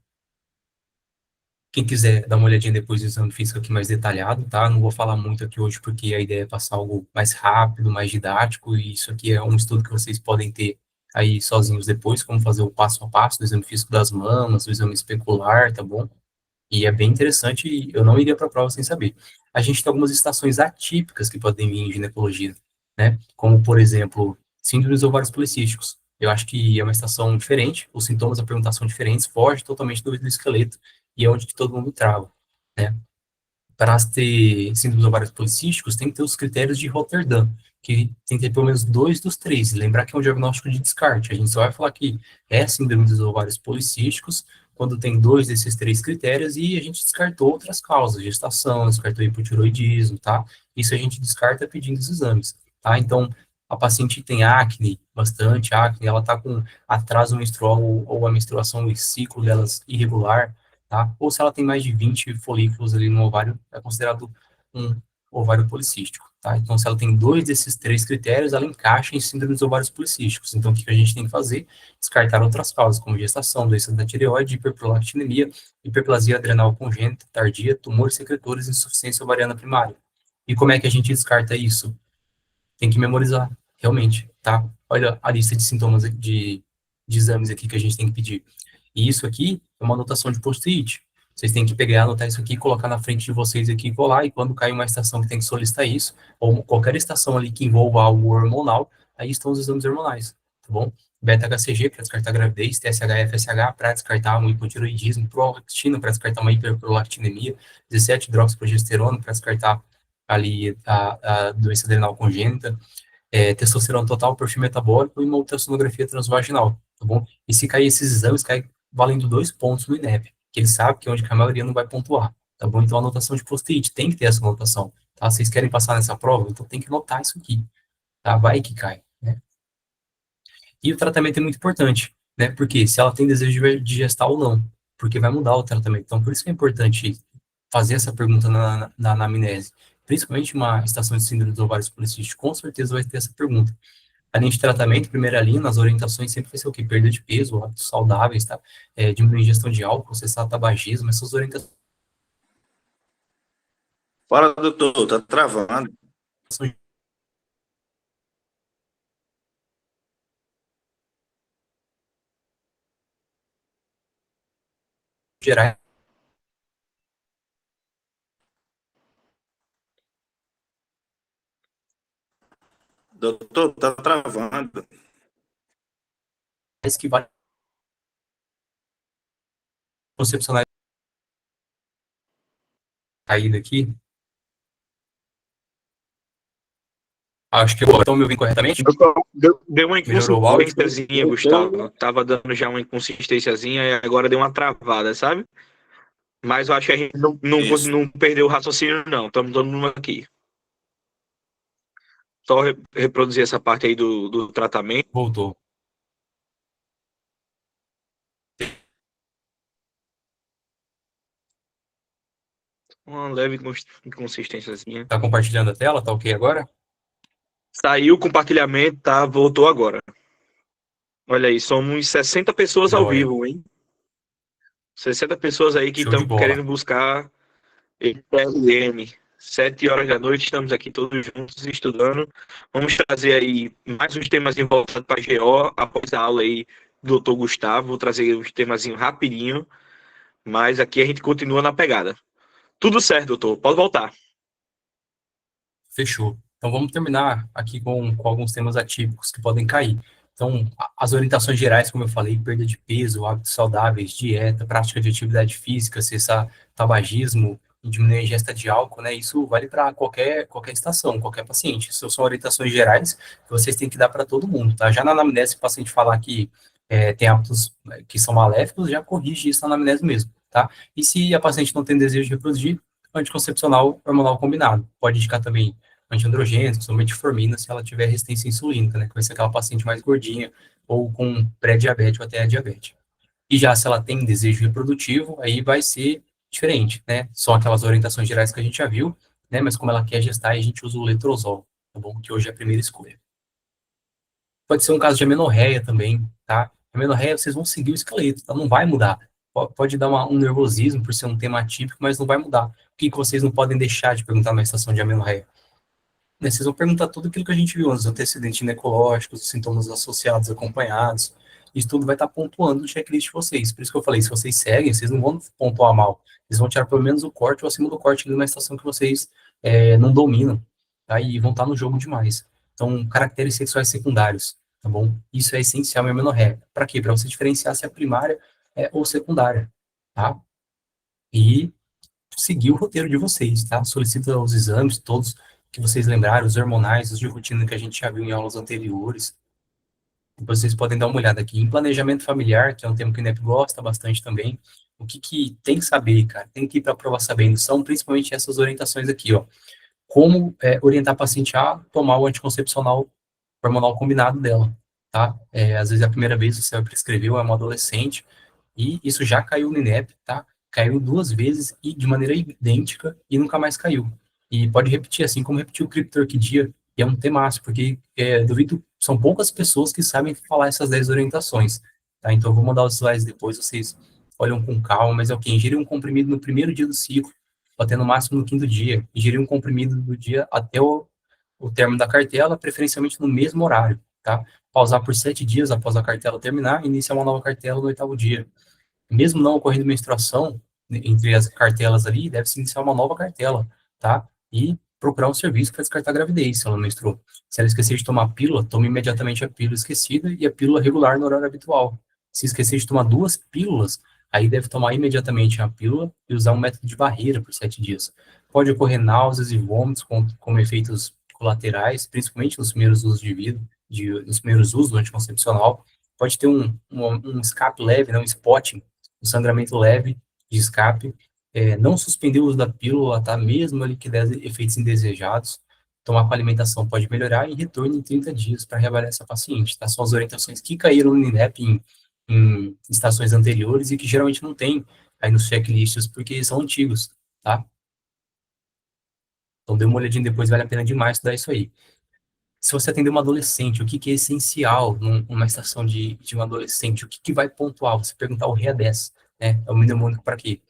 Quem quiser dar uma olhadinha depois do exame físico aqui mais detalhado, tá? Não vou falar muito aqui hoje, porque a ideia é passar algo mais rápido, mais didático, e isso aqui é um estudo que vocês podem ter aí sozinhos depois, como fazer o passo a passo do exame físico das mamas, do exame especular, tá bom? E é bem interessante, e eu não iria para a prova sem saber. A gente tem algumas estações atípicas que podem vir em ginecologia, né? Como, por exemplo, síndrome dos ovários policísticos. Eu acho que é uma estação diferente, os sintomas da pergunta são diferentes, foge totalmente do esqueleto, e é onde que todo mundo trava, né? Para ter síndrome dos ovários policísticos, tem que ter os critérios de Rotterdam, que tem que ter pelo menos dois dos três. Lembrar que é um diagnóstico de descarte. A gente só vai falar que é síndrome dos ovários policísticos quando tem dois desses três critérios e a gente descartou outras causas, gestação, descartou hipotiroidismo, tá? Isso a gente descarta pedindo os exames, tá? Então, a paciente tem acne, bastante acne, ela tá com atraso menstrual ou a menstruação, o ciclo delas irregular, tá? Ou se ela tem mais de 20 folículos ali no ovário, é considerado um ovário policístico, tá? Então, se ela tem dois desses três critérios, ela encaixa em síndrome dos ovários policísticos. Então, o que a gente tem que fazer? Descartar outras causas, como gestação, doença da tireoide, hiperprolactinemia, hiperplasia adrenal congênita, tardia, tumores secretores e insuficiência ovariana primária. E como é que a gente descarta isso? Tem que memorizar, realmente, tá? Olha a lista de sintomas de exames aqui que a gente tem que pedir. E isso aqui é uma anotação de post-it. Vocês têm que pegar, anotar isso aqui, colocar na frente de vocês aqui e colar, e quando cair uma estação que tem que solicitar isso, ou qualquer estação ali que envolva algo hormonal, aí estão os exames hormonais, tá bom? Beta-HCG para descartar gravidez, TSH-FSH para descartar um hipotiroidismo, prolactina para descartar uma hiperprolactinemia, 17-hidroxiprogesterona para descartar ali a doença adrenal congênita, testosterona total, perfil metabólico e uma ultrassonografia transvaginal, tá bom? E se cair esses exames, cai valendo 2 pontos no INEP, que ele sabe que é onde que a maioria não vai pontuar, tá bom? Então, a anotação de post-it tem que ter essa anotação, tá? Vocês querem passar nessa prova? Então, tem que anotar isso aqui, tá? Vai que cai, né? E o tratamento é muito importante, né? Porque se ela tem desejo de gestar ou não, porque vai mudar o tratamento. Então, por isso que é importante fazer essa pergunta na anamnese. Principalmente uma estação de síndrome dos ovários policísticos, com certeza vai ter essa pergunta. Além de tratamento, primeira linha, nas orientações sempre vai ser o quê? Perda de peso, hábitos saudáveis, tá? Diminuir a ingestão de álcool, cessar o tabagismo, essas orientações Fala, doutor, tá travando. gerais Doutor, tá travando. que valem concepcionais caída aqui. Acho que eu estou me ouvindo corretamente. Deu uma Melhorou o áudio. inconsistênciazinha, Gustavo. Tava dando já uma inconsistênciazinha e agora deu uma travada, sabe? Mas eu acho que a gente Isso. não perdeu o raciocínio, não. Estamos todo mundo aqui. Só reproduzir essa parte aí do tratamento. Voltou. Uma leve inconsistênciazinha. Tá compartilhando a tela? Tá ok agora? Saiu o compartilhamento, tá? Voltou agora. Olha aí, somos 60 pessoas ao Joia. vivo, hein? 60 pessoas aí que Show de estão bola. querendo buscar PLM. 7 horas da noite, estamos aqui todos juntos estudando. Vamos trazer aí mais uns temas voltados para a GO, após a aula aí do doutor Gustavo. Vou trazer uns temas rapidinho, mas aqui a gente continua na pegada. Tudo certo, doutor. Pode voltar. Fechou. Então vamos terminar aqui com alguns temas atípicos que podem cair. Então, as orientações gerais, como eu falei, perda de peso, hábitos saudáveis, dieta, prática de atividade física, cessar tabagismo e diminuir a ingesta de álcool, né? Isso vale para qualquer estação, qualquer paciente. Isso são orientações gerais que vocês têm que dar para todo mundo, tá? Já na anamnese, se o paciente falar que tem hábitos que são maléficos, já corrige isso na anamnese mesmo, tá? E se a paciente não tem desejo de reproduzir, anticoncepcional hormonal combinado. Pode indicar também antiandrogênicos ou metformina se ela tiver resistência insulínica, né, que vai ser aquela paciente mais gordinha ou com pré-diabetes ou até diabetes. E já se ela tem desejo reprodutivo, aí vai ser diferente, né? São aquelas orientações gerais que a gente já viu, né? Mas como ela quer gestar, a gente usa o letrozol, tá bom? Que hoje é a primeira escolha. Pode ser um caso de amenorreia também, tá? Amenorreia, vocês vão seguir o esqueleto, tá? Não vai mudar. Pode dar um nervosismo por ser um tema atípico, mas não vai mudar. O que vocês não podem deixar de perguntar na estação de amenorreia? Né, vocês vão perguntar tudo aquilo que a gente viu, os antecedentes ginecológicos, os sintomas associados, acompanhados. Isso tudo vai estar pontuando no checklist de vocês. Por isso que eu falei, se vocês seguem, vocês não vão pontuar mal. Eles vão tirar pelo menos o corte ou acima do corte numa estação que vocês não dominam. Tá? E vão estar no jogo demais. Então, caracteres sexuais secundários, tá bom? Isso é essencial em amenorreia. Para quê? Para você diferenciar se é primária ou secundária, tá? E seguir o roteiro de vocês, tá? Solicita os exames, todos que vocês lembraram, os hormonais, os de rotina que a gente já viu em aulas anteriores. Vocês podem dar uma olhada aqui. Em planejamento familiar, que é um tema que o INEP gosta bastante também. O que tem que saber, cara? Tem que ir para a prova sabendo. São principalmente essas orientações aqui, ó. Como orientar a paciente a tomar o anticoncepcional hormonal combinado dela, tá? Às vezes é a primeira vez que você prescreveu, é uma adolescente, e isso já caiu no INEP, tá? Caiu 2 vezes e de maneira idêntica e nunca mais caiu. E pode repetir, assim como repetiu o criptorquidia, e é um temaço, porque duvido, são poucas pessoas que sabem falar essas 10 orientações, tá? Então eu vou mandar os slides depois, vocês olham com calma, mas é o que? Ingerir um comprimido no primeiro dia do ciclo, até no máximo no quinto dia. Ingerir um comprimido do dia até o término da cartela, preferencialmente no mesmo horário, tá? Pausar por 7 dias após a cartela terminar, iniciar uma nova cartela no 8º dia. Mesmo não ocorrendo menstruação entre as cartelas ali, deve-se iniciar uma nova cartela, tá? E procurar um serviço para descartar a gravidez, se ela não menstruou. Se ela esquecer de tomar a pílula, tome imediatamente a pílula esquecida e a pílula regular no horário habitual. Se esquecer de tomar 2 pílulas, aí deve tomar imediatamente a pílula e usar um método de barreira por 7 dias. Pode ocorrer náuseas e vômitos como efeitos colaterais, principalmente nos primeiros usos de vida, nos primeiros usos do anticoncepcional. Pode ter um escape leve, né, um spotting, um sangramento leve de escape, não suspender o uso da pílula, tá? Mesmo ali que dê efeitos indesejados, tomar com alimentação pode melhorar e retorno em 30 dias para reavaliar essa paciente, tá? São as orientações que caíram no INEP em estações anteriores e que geralmente não tem aí nos checklists porque são antigos, tá? Então dê uma olhadinha depois, vale a pena demais estudar isso aí. Se você atender uma adolescente, o que é essencial numa estação de um adolescente? O que vai pontuar? Você perguntar o REA10, né? É o mnemônico para quê?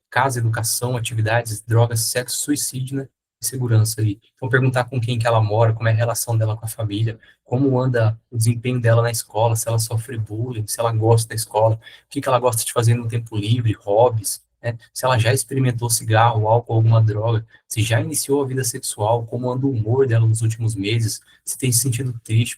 Casa, educação, atividades, drogas, sexo, suicídio, né? E segurança ali. Então, perguntar com quem que ela mora, como é a relação dela com a família, como anda o desempenho dela na escola, se ela sofre bullying, se ela gosta da escola, o que ela gosta de fazer no tempo livre, hobbies, né? Se ela já experimentou cigarro, álcool, alguma droga, se já iniciou a vida sexual, como anda o humor dela nos últimos meses, se tem se sentido triste,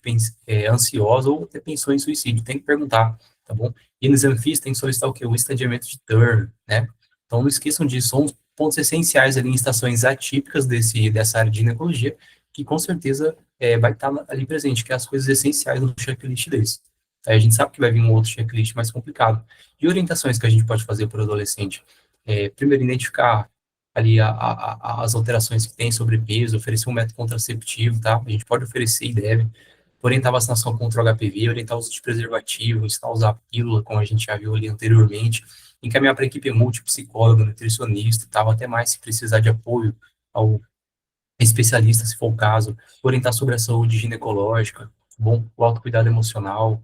ansiosa ou até pensou em suicídio, tem que perguntar, tá bom? E no exame físico tem que solicitar o quê? O estadiamento de Turner, né? Então não esqueçam disso, são os pontos essenciais ali em estações atípicas dessa área de ginecologia, que com certeza vai estar ali presente, que é as coisas essenciais no checklist desse. Aí a gente sabe que vai vir um outro checklist mais complicado. E orientações que a gente pode fazer para o adolescente? Primeiro, identificar ali as alterações que tem, sobrepeso, oferecer um método contraceptivo, tá? A gente pode oferecer e deve. Orientar a vacinação contra o HPV, orientar o uso de preservativo, ensinar a usar a pílula, como a gente já viu ali anteriormente, encaminhar para a equipe multipsicóloga, nutricionista e tal, até mais se precisar de apoio ao especialista, se for o caso, orientar sobre a saúde ginecológica, bom, o autocuidado emocional,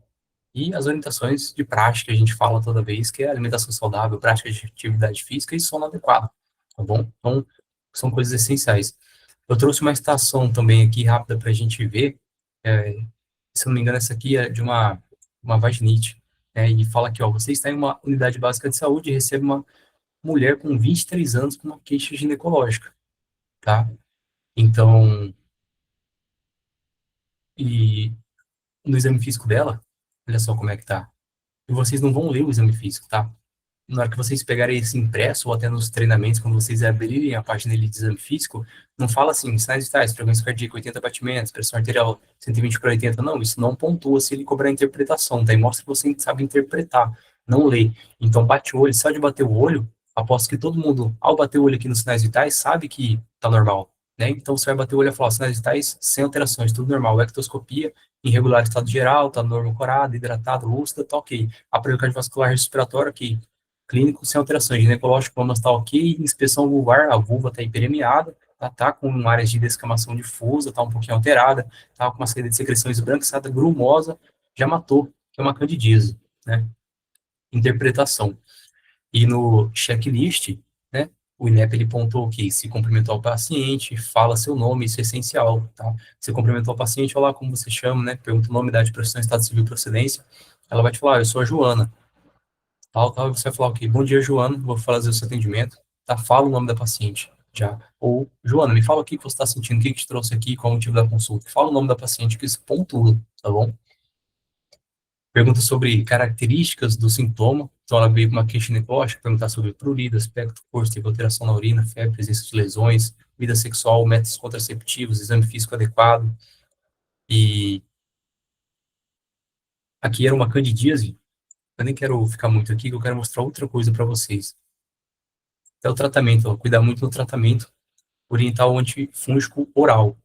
e as orientações de prática que a gente fala toda vez, que é alimentação saudável, prática de atividade física e sono adequado, tá bom? Então, são coisas essenciais. Eu trouxe uma estação também aqui rápida para a gente ver, é, se eu não me engano, essa aqui é de uma vaginite, né, e fala aqui, ó, você está em uma unidade básica de saúde e recebe uma mulher com 23 anos com uma queixa ginecológica, tá? Então, e no exame físico dela, olha só como é que tá. E vocês não vão ler o exame físico, tá? Na hora que vocês pegarem esse impresso, ou até nos treinamentos, quando vocês abrirem a página ali de exame físico, não fala assim, sinais vitais, frequência cardíaca, 80 batimentos, pressão arterial, 120 por 80, não, isso não pontua se ele cobrar interpretação, tá? E mostra que você sabe interpretar, não lê. Então, bate o olho, só de bater o olho, aposto que todo mundo, ao bater o olho aqui nos sinais vitais, sabe que tá normal, né? Então, você vai bater o olho e falar, sinais vitais sem alterações, tudo normal, ectoscopia, irregular estado geral, tá normal corada, hidratado, lúcida, tá ok. Aparelho cardiovascular respiratório, ok. Clínico sem alterações, ginecológico, vamos estar ok, inspeção vulvar, a vulva está hiperemiada, tá com áreas de descamação difusa, tá um pouquinho alterada, tá com uma saída de secreções esbranquiçada, grumosa, já matou, que é uma candidíase, né? Interpretação. E no checklist, né, o INEP ele pontuou que se cumprimentou ao paciente, fala seu nome, isso é essencial, tá? Se cumprimentou ao paciente, olá, como você chama, né? Pergunta o nome, idade, profissão, estado civil, procedência. Ela vai te falar, eu sou a Joana, tal, tal, e você vai falar, ok, bom dia, Joana, vou fazer o seu atendimento, tá? Fala o nome da paciente, já. Ou, Joana, me fala o que você está sentindo, o que te trouxe aqui, qual o motivo da consulta. Fala o nome da paciente, que isso pontua, tá bom? Pergunta sobre características do sintoma, então ela veio com uma queixa ginecológica, perguntar sobre prurida, aspecto, cor, teve alteração na urina, febre, presença de lesões, vida sexual, métodos contraceptivos, exame físico adequado, e aqui era uma candidíase, eu nem quero ficar muito aqui, que eu quero mostrar outra coisa para vocês. É o tratamento, ó, cuidar muito no tratamento, orientar o antifúngico oral,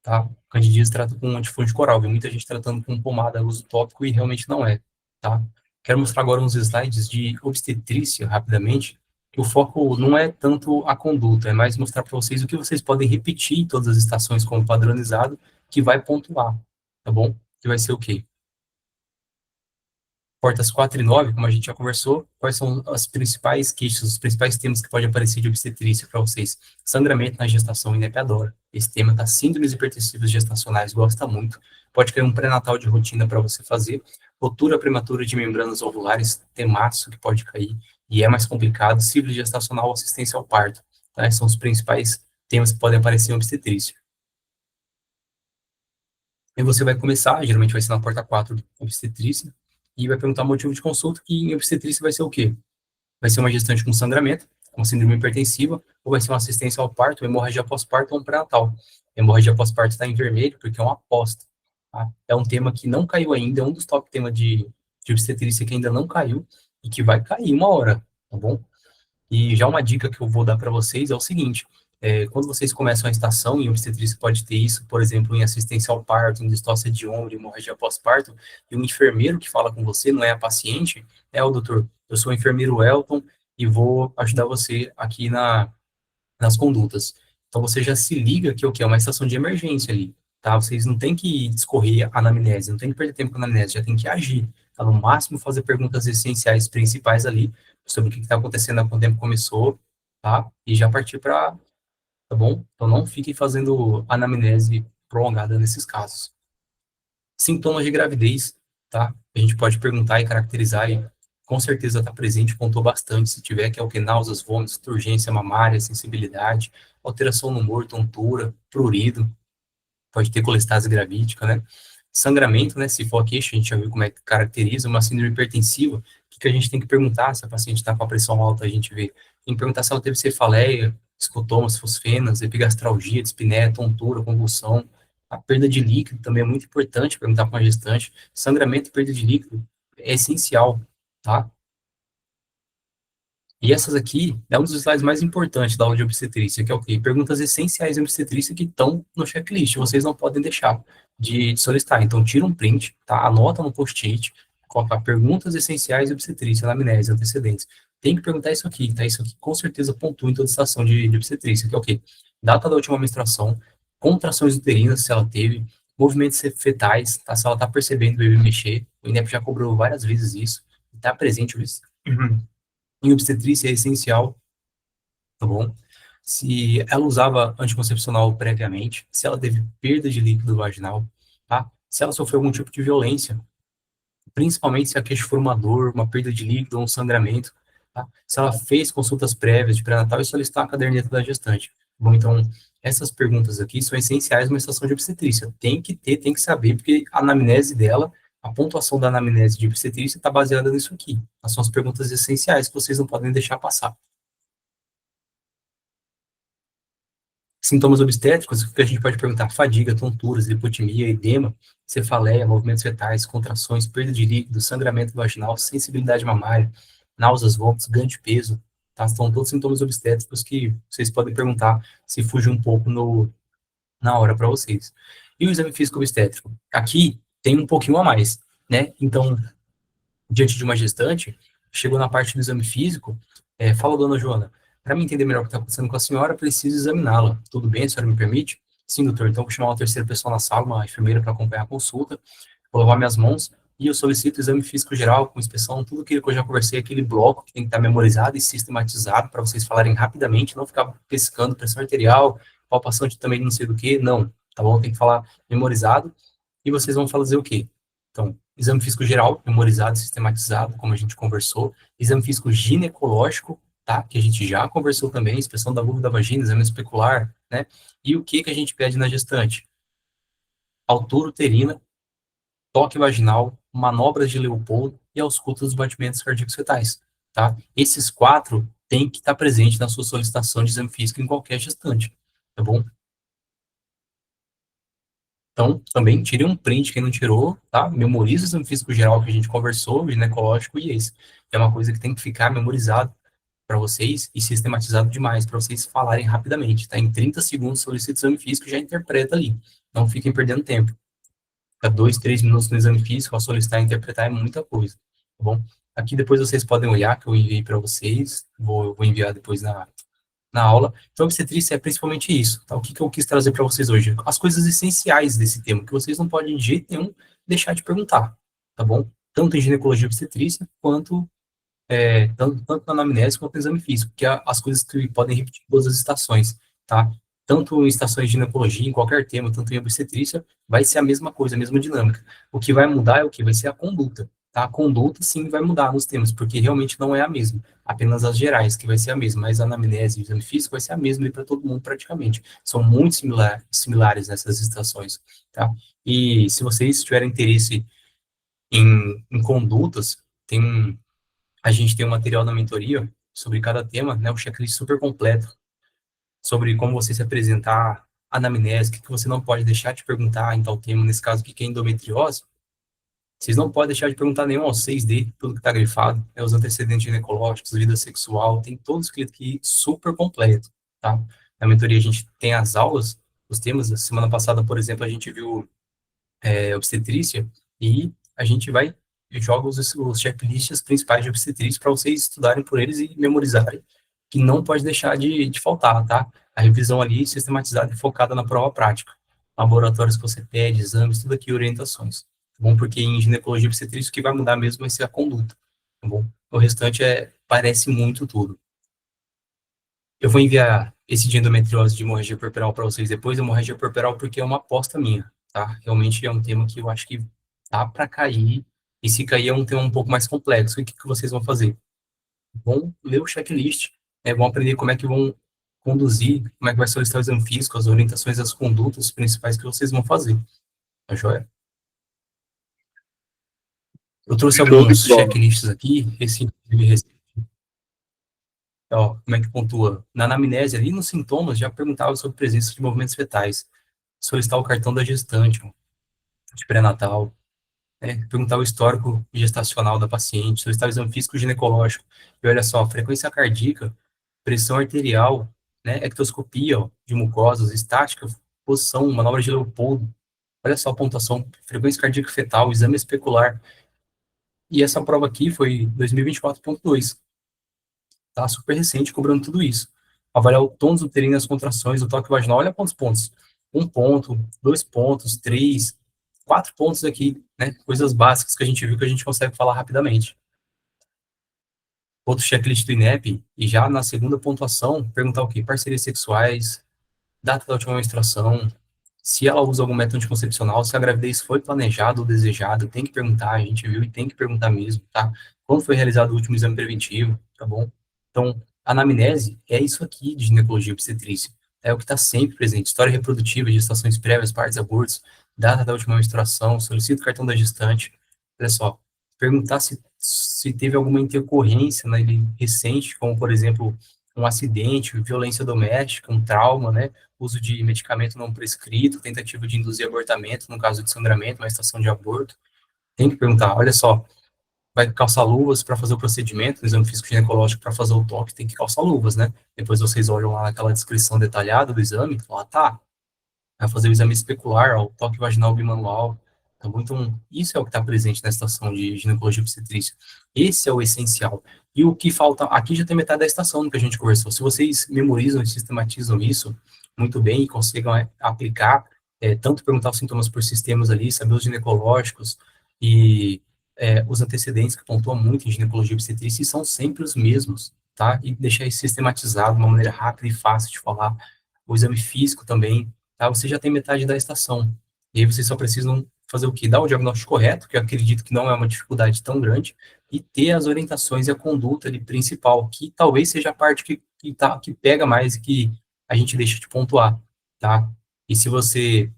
tá? Candidíase trata com um antifúngico oral, vi muita gente tratando com pomada, uso tópico, e realmente não é, tá? Quero mostrar agora uns slides de obstetrícia, rapidamente, que o foco não é tanto a conduta, é mais mostrar para vocês o que vocês podem repetir em todas as estações como padronizado, que vai pontuar, tá bom? Que vai ser o quê? Portas 4 e 9, como a gente já conversou, quais são as principais queixas, os principais temas que podem aparecer de obstetrícia para vocês? Sangramento na gestação, INEP adora. Esse tema tá, síndromes hipertensivas gestacionais, gosta muito. Pode cair um pré-natal de rotina para você fazer. Ruptura prematura de membranas ovulares, temaço que pode cair, e é mais complicado. Sífilis gestacional, assistência ao parto. Tá? Esses são os principais temas que podem aparecer em obstetrícia. E você vai começar, geralmente vai ser na porta 4, obstetrícia, e vai perguntar o motivo de consulta, que em obstetrícia vai ser o quê? Vai ser uma gestante com sangramento, com síndrome hipertensiva, ou vai ser uma assistência ao parto, hemorragia pós-parto ou um pré-natal. Hemorragia pós-parto está em vermelho, porque é uma aposta. Tá? É um tema que não caiu ainda, é um dos top temas de obstetrícia que ainda não caiu, e que vai cair uma hora, tá bom? E já uma dica que eu vou dar para vocês é o seguinte: quando vocês começam a estação, em obstetrícia pode ter isso, por exemplo, em assistência ao parto, em distócia de ombro, hemorragia pós-parto, e o enfermeiro que fala com você, não é a paciente, é o doutor. Eu sou o enfermeiro Elton e vou ajudar você aqui nas condutas. Então você já se liga que o que é uma estação de emergência ali, tá? Vocês não tem que discorrer a anamnese, não tem que perder tempo com a anamnese, já tem que agir, tá? No máximo fazer perguntas essenciais, principais ali, sobre o que está acontecendo, há quanto tempo começou, tá? E já partir para, tá bom? Então não fiquem fazendo anamnese prolongada nesses casos. Sintomas de gravidez, tá? A gente pode perguntar e caracterizar e com certeza está presente, pontuou bastante, se tiver, que é o que? Náuseas, vômitos, turgência mamária, sensibilidade, alteração no humor, tontura, prurido, pode ter colestase gravídica, né? Sangramento, né? Se for a queixa, a gente já viu como é que caracteriza uma síndrome hipertensiva. O que a gente tem que perguntar se a paciente está com a pressão alta, a gente vê. Tem que perguntar se ela teve cefaleia, escotomas, fosfenas, epigastralgia, dispneia, tontura, convulsão. A perda de líquido também é muito importante perguntar para uma gestante. Sangramento e perda de líquido é essencial, tá? E essas aqui é um dos slides mais importantes da aula de obstetrícia, que é o quê? Perguntas essenciais em obstetrícia que estão no checklist, vocês não podem deixar de solicitar. Então, tira um print, tá? Anota no post-it, coloca perguntas essenciais em obstetrícia, anamnese, antecedentes. Tem que perguntar isso aqui, tá? Isso aqui com certeza pontua em toda estação de obstetrícia, que é o quê? Data da última menstruação, contrações uterinas, se ela teve, movimentos fetais, tá? Se ela tá percebendo o bebê mexer, o INEP já cobrou várias vezes isso, tá presente isso. Em obstetrícia é essencial, tá bom? se ela usava anticoncepcional previamente, se ela teve perda de líquido vaginal, tá? Se ela sofreu algum tipo de violência, principalmente se a queixa for uma dor, uma perda de líquido ou um sangramento, tá? Se ela fez consultas prévias de pré-natal e solicitar a caderneta da gestante. Bom, então, essas perguntas aqui são essenciais numa estação de obstetrícia. Tem que ter, tem que saber, porque a anamnese dela, a pontuação da anamnese de obstetrícia está baseada nisso aqui. Essas são as perguntas essenciais que vocês não podem deixar passar. Sintomas obstétricos, que a gente pode perguntar: fadiga, tonturas, lipotimia, edema, cefaleia, movimentos fetais, contrações, perda de líquido, sangramento vaginal, sensibilidade mamária, náuseas, vômitos, ganho de peso, tá? São todos sintomas obstétricos que vocês podem perguntar se fugir um pouco na hora para vocês. E o exame físico obstétrico? Aqui tem um pouquinho a mais, né? Então, diante de uma gestante, chegou na parte do exame físico, fala, dona Joana, para mim entender melhor o que está acontecendo com a senhora, preciso examiná-la. Tudo bem, a senhora me permite? Sim, doutor. Então, vou chamar uma terceira pessoa na sala, uma enfermeira, para acompanhar a consulta, vou lavar minhas mãos e eu solicito o exame físico geral, com inspeção, tudo aquilo que eu já conversei, aquele bloco que tem que estar memorizado e sistematizado para vocês falarem rapidamente, não ficar pescando pressão arterial, palpação de também não sei do que, não, tá bom? Tem que falar memorizado e vocês vão fazer o quê? Então, exame físico geral, memorizado, sistematizado, como a gente conversou. Exame físico ginecológico, tá? Que a gente já conversou também, inspeção da vulva e da vagina, exame especular, né? E o que a gente pede na gestante? Altura uterina, toque vaginal, manobras de Leopoldo e ausculta dos batimentos cardíacos fetais, tá? Esses quatro têm que estar presentes na sua solicitação de exame físico em qualquer gestante, tá bom? Então, também tire um print quem não tirou, tá? Memoriza o exame físico geral que a gente conversou, o ginecológico e esse. É uma coisa que tem que ficar memorizado para vocês e sistematizado demais, para vocês falarem rapidamente, tá? Em 30 segundos, solicita o exame físico e já interpreta ali. Não fiquem perdendo tempo. Fica 2, 3 minutos no exame físico, a solicitar e interpretar é muita coisa, tá bom? Aqui depois vocês podem olhar, que eu enviei para vocês, vou enviar depois na aula. Então, obstetrícia é principalmente isso, tá? O que eu quis trazer para vocês hoje? As coisas essenciais desse tema, que vocês não podem de jeito nenhum deixar de perguntar, tá bom? Tanto em ginecologia e obstetrícia, quanto tanto na anamnese quanto no exame físico, que é as coisas que podem repetir em todas as estações, tá? Tanto em estações de ginecologia, em qualquer tema, tanto em obstetrícia, vai ser a mesma coisa, a mesma dinâmica. O que vai mudar é o que? Vai ser a conduta, tá? A conduta, sim, vai mudar nos temas, porque realmente não é a mesma. Apenas as gerais, que vai ser a mesma, mas a anamnese e o exame físico vai ser a mesma para todo mundo, praticamente. São muito similares nessas estações, tá? E se vocês tiverem interesse em condutas, a gente tem um material na mentoria sobre cada tema, né, um checklist super completo, sobre como você se apresentar, anamnese, o que você não pode deixar de perguntar em tal tema, nesse caso, o que é endometriose. Vocês não podem deixar de perguntar nenhum aos 6D, tudo que está grifado, né, os antecedentes ginecológicos, vida sexual, tem todo escrito aqui super completo, tá? Na mentoria a gente tem as aulas, os temas, a semana passada, por exemplo, a gente viu obstetrícia, e a gente vai joga os checklists principais de obstetrícia para vocês estudarem por eles e memorizarem, que não pode deixar de faltar, tá? A revisão ali sistematizada e focada na prova prática. Laboratórios que você pede, exames, tudo aqui, orientações. Tá bom? Porque em ginecologia e obstetrícia o que vai mudar mesmo vai ser a conduta, tá bom? O restante parece muito tudo. Eu vou enviar esse de endometriose de hemorragia puerperal para vocês depois, hemorragia puerperal, porque é uma aposta minha, tá? Realmente é um tema que eu acho que tá para cair, e se cair é um tema um pouco mais complexo. E o que vocês vão fazer? Vão ler o checklist, vão aprender como é que vão conduzir, como é que vai solicitar o exame físico, as orientações, as condutas principais que vocês vão fazer, tá joia? Eu trouxe Show de alguns bola. checklists aqui, ó, como é que pontua? Na anamnese, ali nos sintomas, já perguntava sobre presença de movimentos fetais, solicitar o cartão da gestante, de pré-natal, né? Perguntar o histórico gestacional da paciente, solicitar o exame físico ginecológico. E olha só, frequência cardíaca, pressão arterial, né? Ectoscopia, ó, de mucosas, estática, posição, manobra de Leopoldo. Olha só a pontuação, frequência cardíaca fetal, exame especular. E essa prova aqui foi 2024.2, tá? Super recente, cobrando tudo isso. Avaliar o tônus uterino, as contrações, o toque vaginal, olha quantos pontos. 1 ponto, 2 pontos, 3, 4 pontos aqui, né? Coisas básicas que a gente viu que a gente consegue falar rapidamente. outro checklist do INEP, e já na segunda pontuação, perguntar o quê? Parcerias sexuais, data da última menstruação, se ela usa algum método anticoncepcional, se a gravidez foi planejada ou desejada, tem que perguntar, a gente viu e tem que perguntar mesmo, tá? Quando foi realizado o último exame preventivo, tá bom? Então, a anamnese é isso aqui de ginecologia e obstetrícia. É o que está sempre presente. História reprodutiva, gestações prévias, partos, abortos, data da última menstruação, solicito cartão da gestante. Olha só, perguntar se teve alguma intercorrência, né, recente, como, por exemplo, um acidente, violência doméstica, um trauma, né? Uso de medicamento não prescrito, tentativa de induzir abortamento, no caso de sangramento, uma estação de aborto. Tem que perguntar, olha só, vai calçar luvas para fazer o procedimento, no exame físico ginecológico para fazer o toque, tem que calçar luvas, né? Depois vocês olham lá naquela descrição detalhada do exame, lá tá, vai fazer o exame especular, ó, o toque vaginal bimanual. Então, isso é o que está presente na estação de ginecologia e obstetrícia. Esse é o essencial. E o que falta, aqui já tem metade da estação do que a gente conversou. Se vocês memorizam e sistematizam isso muito bem e conseguem aplicar, tanto perguntar os sintomas por sistemas ali, saber os ginecológicos e os antecedentes que pontuam muito em ginecologia e obstetrícia, e são sempre os mesmos, tá? E deixar isso sistematizado de uma maneira rápida e fácil de falar. O exame físico também, tá? Você já tem metade da estação. E aí vocês só precisam fazer o quê? Dar o diagnóstico correto, que eu acredito que não é uma dificuldade tão grande, e ter as orientações e a conduta ali principal, que talvez seja a parte que pega mais e que a gente deixa de pontuar, tá? E se você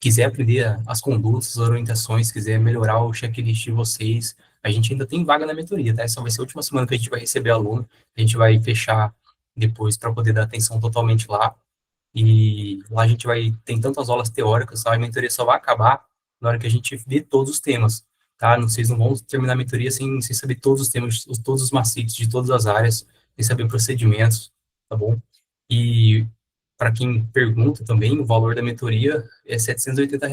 quiser aprender as condutas, as orientações, quiser melhorar o checklist de vocês, a gente ainda tem vaga na mentoria, tá? Essa vai ser a última semana que a gente vai receber aluno, a gente vai fechar depois para poder dar atenção totalmente lá. E lá a gente vai, tem tantas aulas teóricas, tá? A mentoria só vai acabar na hora que a gente vê todos os temas, tá? Vocês não vão terminar a mentoria sem saber todos os temas, todos os macetes de todas as áreas, sem saber procedimentos, tá bom? E para quem pergunta também, o valor da mentoria é R$ 780,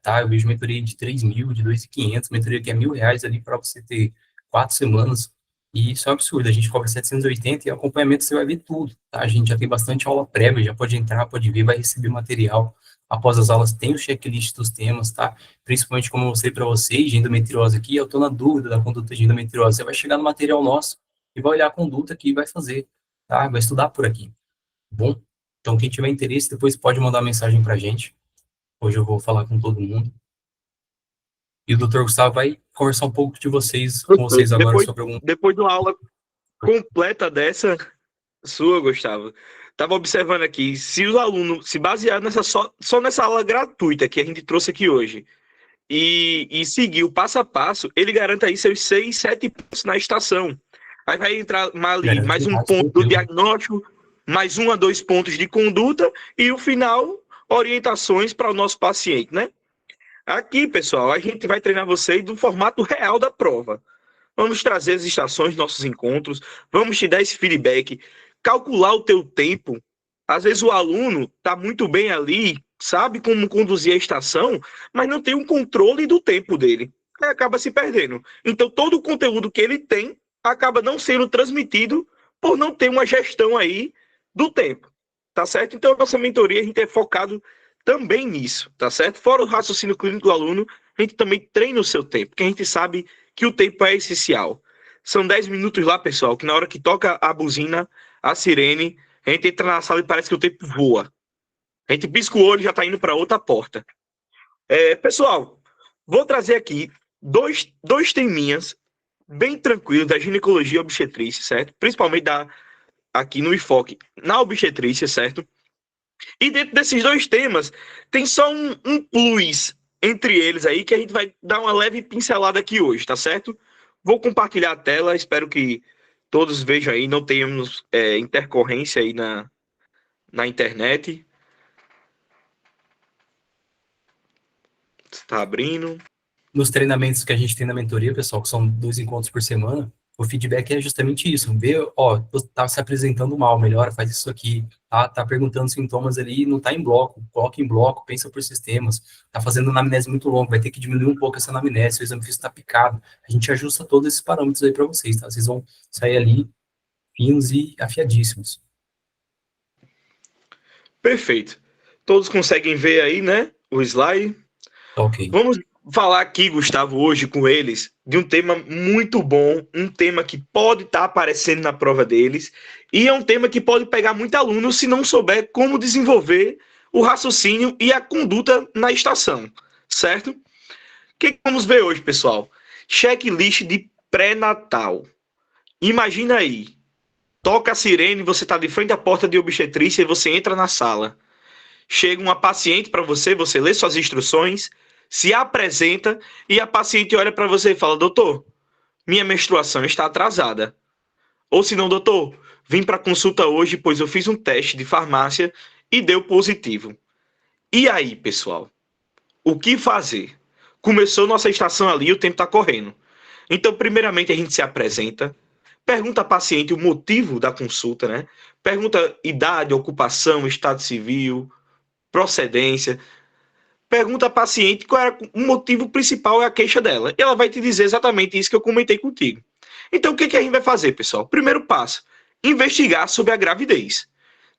tá? Eu vejo mentoria de 3.000, de 2.500, mentoria que é R$ 1.000 ali para você ter 4 semanas, e isso é um absurdo, a gente cobra 780 e acompanhamento você vai ver tudo, tá? A gente já tem bastante aula prévia, já pode entrar, pode ver, vai receber material. Após as aulas tem o checklist dos temas, tá? Principalmente como eu mostrei para vocês, de endometriose aqui, eu estou na dúvida da conduta de endometriose. Você vai chegar no material nosso e vai olhar a conduta aqui e vai fazer, tá? Vai estudar por aqui, tá bom? Então, quem tiver interesse, depois pode mandar mensagem para a gente. Hoje eu vou falar com todo mundo. E o Dr. Gustavo vai conversar um pouco com vocês agora sobre algum... Depois de uma aula completa dessa sua, Gustavo, estava observando aqui, se os alunos se basear só nessa aula gratuita que a gente trouxe aqui hoje e seguir o passo a passo, ele garante aí seus 6, 7 pontos na estação. Aí vai entrar ali mais um ponto do diagnóstico, mais 1 a 2 pontos de conduta e o final, orientações para o nosso paciente, né? Aqui, pessoal, a gente vai treinar vocês do formato real da prova. Vamos trazer as estações dos nossos encontros, vamos te dar esse feedback, calcular o teu tempo. Às vezes o aluno está muito bem ali, sabe como conduzir a estação, mas não tem um controle do tempo dele. Aí acaba se perdendo. Então, todo o conteúdo que ele tem acaba não sendo transmitido por não ter uma gestão aí do tempo. Tá certo? Então, a nossa mentoria, a gente é focado também nisso, tá certo? Fora o raciocínio clínico do aluno, a gente também treina o seu tempo, porque a gente sabe que o tempo é essencial. São 10 minutos lá, pessoal, que na hora que toca a buzina, a sirene, a gente entra na sala e parece que o tempo voa. A gente pisca o olho e já está indo para outra porta. Pessoal, vou trazer aqui dois teminhas bem tranquilos da ginecologia e obstetrícia, certo? Principalmente aqui no enfoque na obstetrícia, certo? E dentro desses dois temas, tem só um plus entre eles aí, que a gente vai dar uma leve pincelada aqui hoje, tá certo? Vou compartilhar a tela, espero que todos vejam aí, não tenhamos intercorrência aí na internet. Está abrindo. Nos treinamentos que a gente tem na mentoria, pessoal, que são 2 encontros por semana, o feedback é justamente isso, ver, ó, tá se apresentando mal, melhora, faz isso aqui, tá perguntando sintomas ali, não tá em bloco, coloca em bloco, pensa por sistemas, tá fazendo anamnese muito longa, vai ter que diminuir um pouco essa anamnese, o exame físico tá picado, a gente ajusta todos esses parâmetros aí para vocês, tá? Vocês vão sair ali finos e afiadíssimos. Perfeito. Todos conseguem ver aí, né, o slide? Tá ok. falar aqui, Gustavo, hoje com eles, de um tema muito bom, um tema que pode estar aparecendo na prova deles, e é um tema que pode pegar muito aluno se não souber como desenvolver o raciocínio e a conduta na estação, certo? O que vamos ver hoje, pessoal? Checklist de pré-natal. Imagina aí, toca a sirene, você está de frente à porta de obstetrícia e você entra na sala. Chega uma paciente para você, você lê suas instruções, se apresenta e a paciente olha para você e fala: doutor, minha menstruação está atrasada. Ou se não, doutor, vim para consulta hoje, pois eu fiz um teste de farmácia e deu positivo. E aí, pessoal? O que fazer? Começou nossa estação ali, o tempo está correndo. Então, primeiramente, a gente se apresenta, pergunta ao paciente o motivo da consulta, né? Pergunta idade, ocupação, estado civil, procedência. Pergunta à paciente qual era o motivo principal, é a queixa dela. E ela vai te dizer exatamente isso que eu comentei contigo. Então, o que a gente vai fazer, pessoal? Primeiro passo, investigar sobre a gravidez.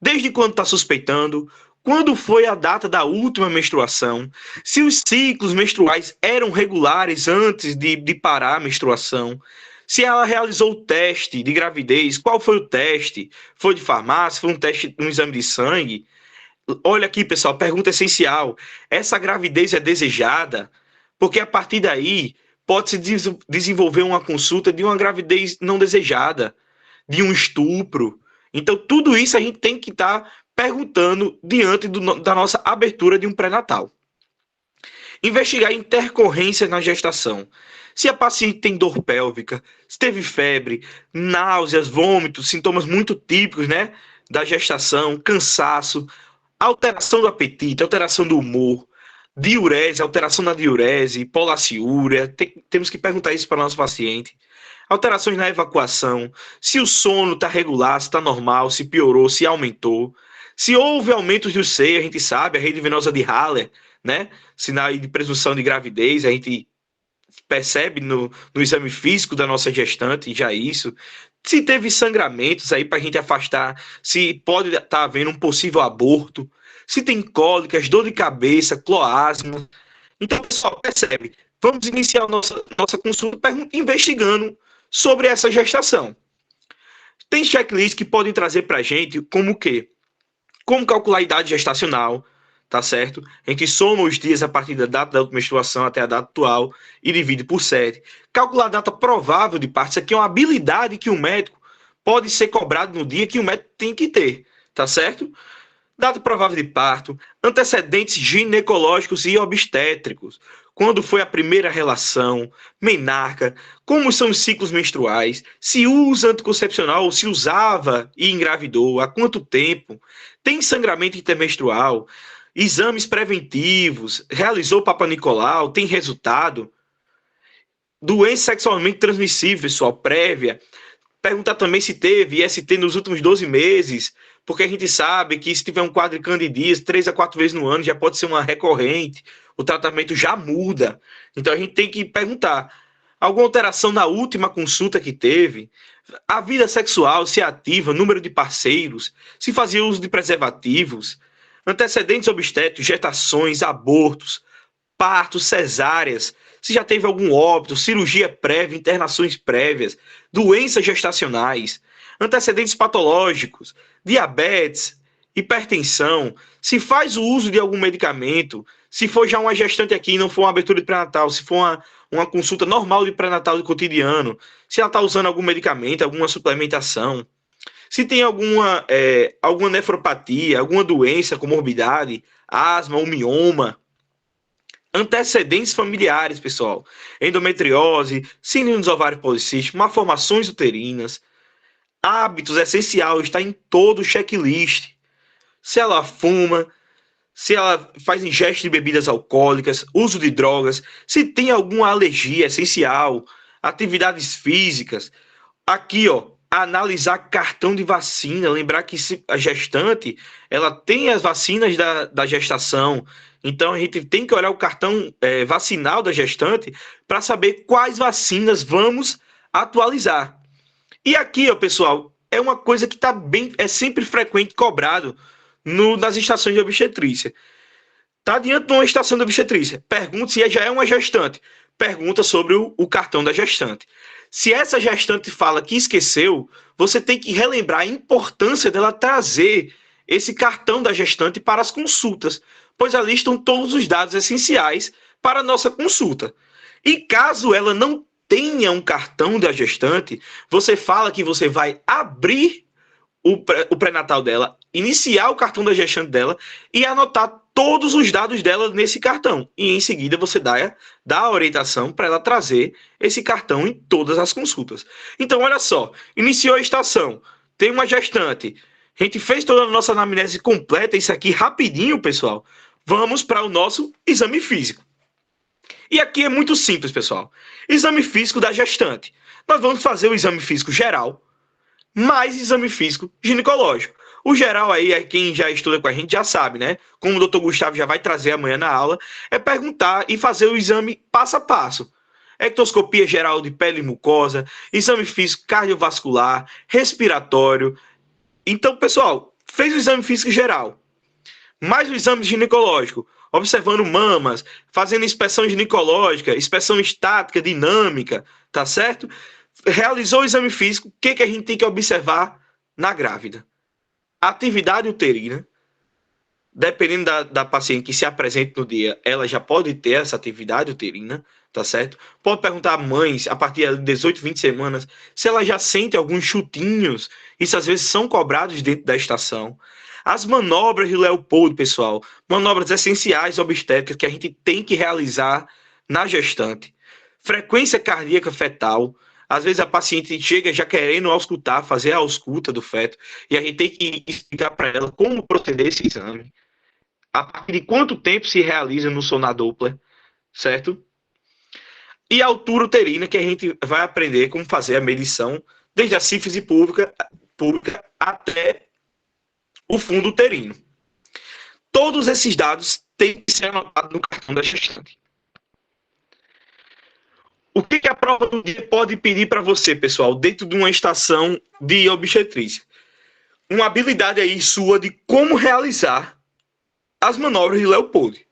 Desde quando está suspeitando, quando foi a data da última menstruação, se os ciclos menstruais eram regulares antes de parar a menstruação, se ela realizou o teste de gravidez, qual foi o teste? Foi de farmácia, foi um teste, um exame de sangue? Olha aqui, pessoal, pergunta essencial. Essa gravidez é desejada? Porque a partir daí pode-se desenvolver uma consulta de uma gravidez não desejada, de um estupro. Então, tudo isso a gente tem que estar perguntando diante da nossa abertura de um pré-natal. Investigar intercorrências na gestação. Se a paciente tem dor pélvica, se teve febre, náuseas, vômitos, sintomas muito típicos, né, da gestação, cansaço, alteração do apetite, alteração do humor, diurese, alteração na diurese, polaciúria, temos que perguntar isso para o nosso paciente. Alterações na evacuação, se o sono está regular, se está normal, se piorou, se aumentou. Se houve aumentos do seio, a gente sabe, a rede venosa de Haller, né? Sinal de presunção de gravidez, a gente percebe no exame físico da nossa gestante, já isso. Se teve sangramentos aí para a gente afastar, se pode estar havendo um possível aborto, se tem cólicas, dor de cabeça, cloasma. Então, pessoal, percebe, vamos iniciar a nossa consulta investigando sobre essa gestação. Tem checklists que podem trazer para a gente como o quê? Como calcular a idade gestacional, tá certo? A gente soma os dias a partir da data da última menstruação até a data atual e divide por 7. Calcular a data provável de parto, isso aqui é uma habilidade que o médico pode ser cobrado no dia que o médico tem que ter, tá certo? Data provável de parto, antecedentes ginecológicos e obstétricos, quando foi a primeira relação, menarca, como são os ciclos menstruais, se usa anticoncepcional ou se usava e engravidou, há quanto tempo, tem sangramento intermenstrual, exames preventivos, realizou Papa Nicolau, tem resultado, doença sexualmente transmissível, pessoal, prévia, perguntar também se teve IST nos últimos 12 meses, porque a gente sabe que se tiver um quadro de candidíase 3 a 4 vezes no ano, já pode ser uma recorrente, o tratamento já muda. Então a gente tem que perguntar, alguma alteração na última consulta que teve? A vida sexual, se é ativa, número de parceiros, se fazia uso de preservativos, antecedentes obstétricos, gestações, abortos, partos, cesáreas, se já teve algum óbito, cirurgia prévia, internações prévias, doenças gestacionais, antecedentes patológicos, diabetes, hipertensão, se faz o uso de algum medicamento, se for já uma gestante aqui e não for uma abertura de pré-natal, se for uma consulta normal de pré-natal de cotidiano, se ela está usando algum medicamento, alguma suplementação, se tem alguma nefropatia, alguma doença, comorbidade, asma, ou mioma, antecedentes familiares, pessoal, endometriose, síndrome dos ovários policísticos, malformações uterinas, hábitos essenciais, está em todo o checklist. Se ela fuma, se ela faz ingesta de bebidas alcoólicas, uso de drogas, se tem alguma alergia essencial, atividades físicas. Aqui, ó, analisar cartão de vacina, lembrar que a gestante, ela tem as vacinas da gestação, então a gente tem que olhar o cartão vacinal da gestante para saber quais vacinas vamos atualizar. E aqui, ó, pessoal, é uma coisa que é sempre frequente cobrado nas estações de obstetrícia. Está diante de uma estação de obstetrícia. Pergunta se já é uma gestante. Pergunta sobre o cartão da gestante. Se essa gestante fala que esqueceu, você tem que relembrar a importância dela trazer esse cartão da gestante para as consultas, pois ali estão todos os dados essenciais para a nossa consulta. E caso ela não tenha um cartão da gestante, você fala que você vai abrir o pré-natal dela, iniciar o cartão da gestante dela e anotar todos os dados dela nesse cartão. E em seguida você dá a orientação para ela trazer esse cartão em todas as consultas. Então, olha só, iniciou a estação, tem uma gestante, a gente fez toda a nossa anamnese completa, isso aqui rapidinho, pessoal. Vamos para o nosso exame físico. E aqui é muito simples, pessoal. Exame físico da gestante. Nós vamos fazer o exame físico geral, mais exame físico ginecológico. O geral aí, quem já estuda com a gente já sabe, né? Como o doutor Gustavo já vai trazer amanhã na aula, é perguntar e fazer o exame passo a passo. Ectoscopia geral de pele e mucosa, exame físico cardiovascular, respiratório. Então, pessoal, fez o exame físico geral, mais o exame ginecológico, observando mamas, fazendo inspeção ginecológica, inspeção estática, dinâmica, tá certo? Realizou o exame físico, o que a gente tem que observar na grávida? Atividade uterina. Dependendo da paciente que se apresente no dia, ela já pode ter essa atividade uterina, tá certo? Pode perguntar a mães, a partir de 18, 20 semanas, se ela já sente alguns chutinhos. Isso às vezes são cobrados dentro da estação. As manobras de Leopold, pessoal, manobras essenciais obstétricas que a gente tem que realizar na gestante. Frequência cardíaca fetal. Às vezes a paciente chega já querendo auscultar, fazer a ausculta do feto, e a gente tem que explicar para ela como proceder esse exame. A partir de quanto tempo se realiza no sonar Doppler, certo? E a altura uterina, que a gente vai aprender como fazer a medição, desde a sífise pública até o fundo uterino. Todos esses dados têm que ser anotados no cartão da gestante. O que a prova do dia pode pedir para você, pessoal, dentro de uma estação de obstetrícia? Uma habilidade aí sua de como realizar as manobras de Leopold.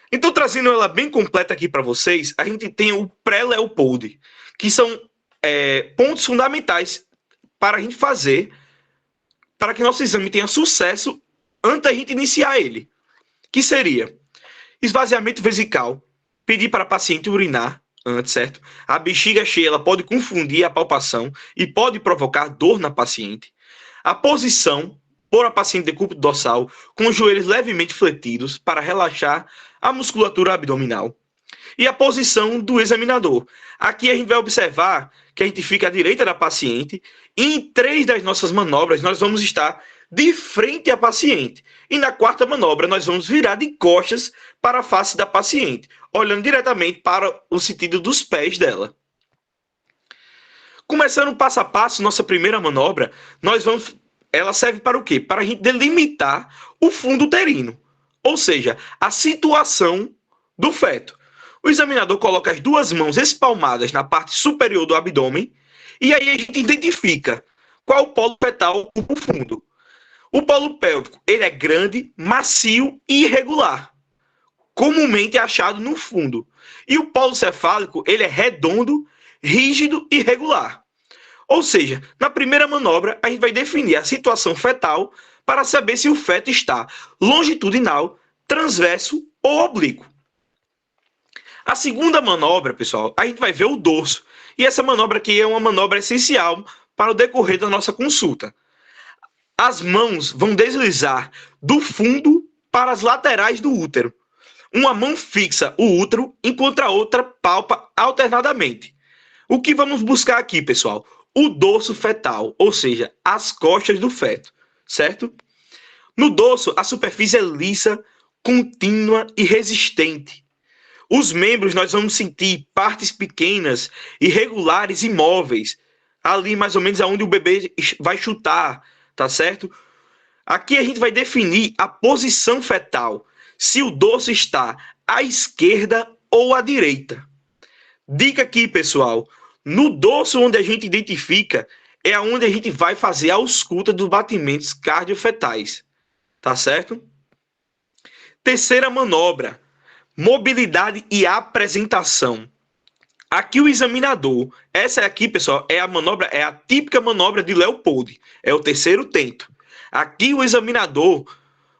Então, trazendo ela bem completa aqui para vocês, a gente tem o pré-Leopold, que são pontos fundamentais para a gente fazer, para que nosso exame tenha sucesso antes da gente iniciar ele. Que seria esvaziamento vesical, pedir para a paciente urinar antes, certo? A bexiga cheia ela pode confundir a palpação e pode provocar dor na paciente. A posição, pôr a paciente de decúbito dorsal com os joelhos levemente fletidos para relaxar a musculatura abdominal. E a posição do examinador. Aqui a gente vai observar que a gente fica à direita da paciente e em 3 das nossas manobras nós vamos estar de frente à paciente. E na 4ª manobra nós vamos virar de costas para a face da paciente, olhando diretamente para o sentido dos pés dela. Começando passo a passo, nossa primeira manobra, ela serve para o quê? Para a gente delimitar o fundo uterino, ou seja, a situação do feto. O examinador coloca as 2 mãos espalmadas na parte superior do abdômen e aí a gente identifica qual o polo fetal o fundo. O polo pélvico, ele é grande, macio e irregular, comumente achado no fundo. E o polo cefálico, ele é redondo, rígido e irregular. Ou seja, na primeira manobra, a gente vai definir a situação fetal para saber se o feto está longitudinal, transverso ou oblíquo. A segunda manobra, pessoal, a gente vai ver o dorso. E essa manobra aqui é uma manobra essencial para o decorrer da nossa consulta. As mãos vão deslizar do fundo para as laterais do útero. Uma mão fixa o útero, enquanto a outra palpa alternadamente. O que vamos buscar aqui, pessoal? O dorso fetal, ou seja, as costas do feto, certo? No dorso, a superfície é lisa, contínua e resistente. Os membros nós vamos sentir partes pequenas, irregulares e móveis, ali mais ou menos aonde o bebê vai chutar, tá certo? Aqui a gente vai definir a posição fetal, se o dorso está à esquerda ou à direita. Dica aqui, pessoal, no dorso onde a gente identifica é onde a gente vai fazer a ausculta dos batimentos cardiofetais, tá certo? Terceira manobra, mobilidade e apresentação. Aqui o examinador, essa aqui, pessoal, é a manobra, é a típica manobra de Leopold, é o terceiro tento. Aqui o examinador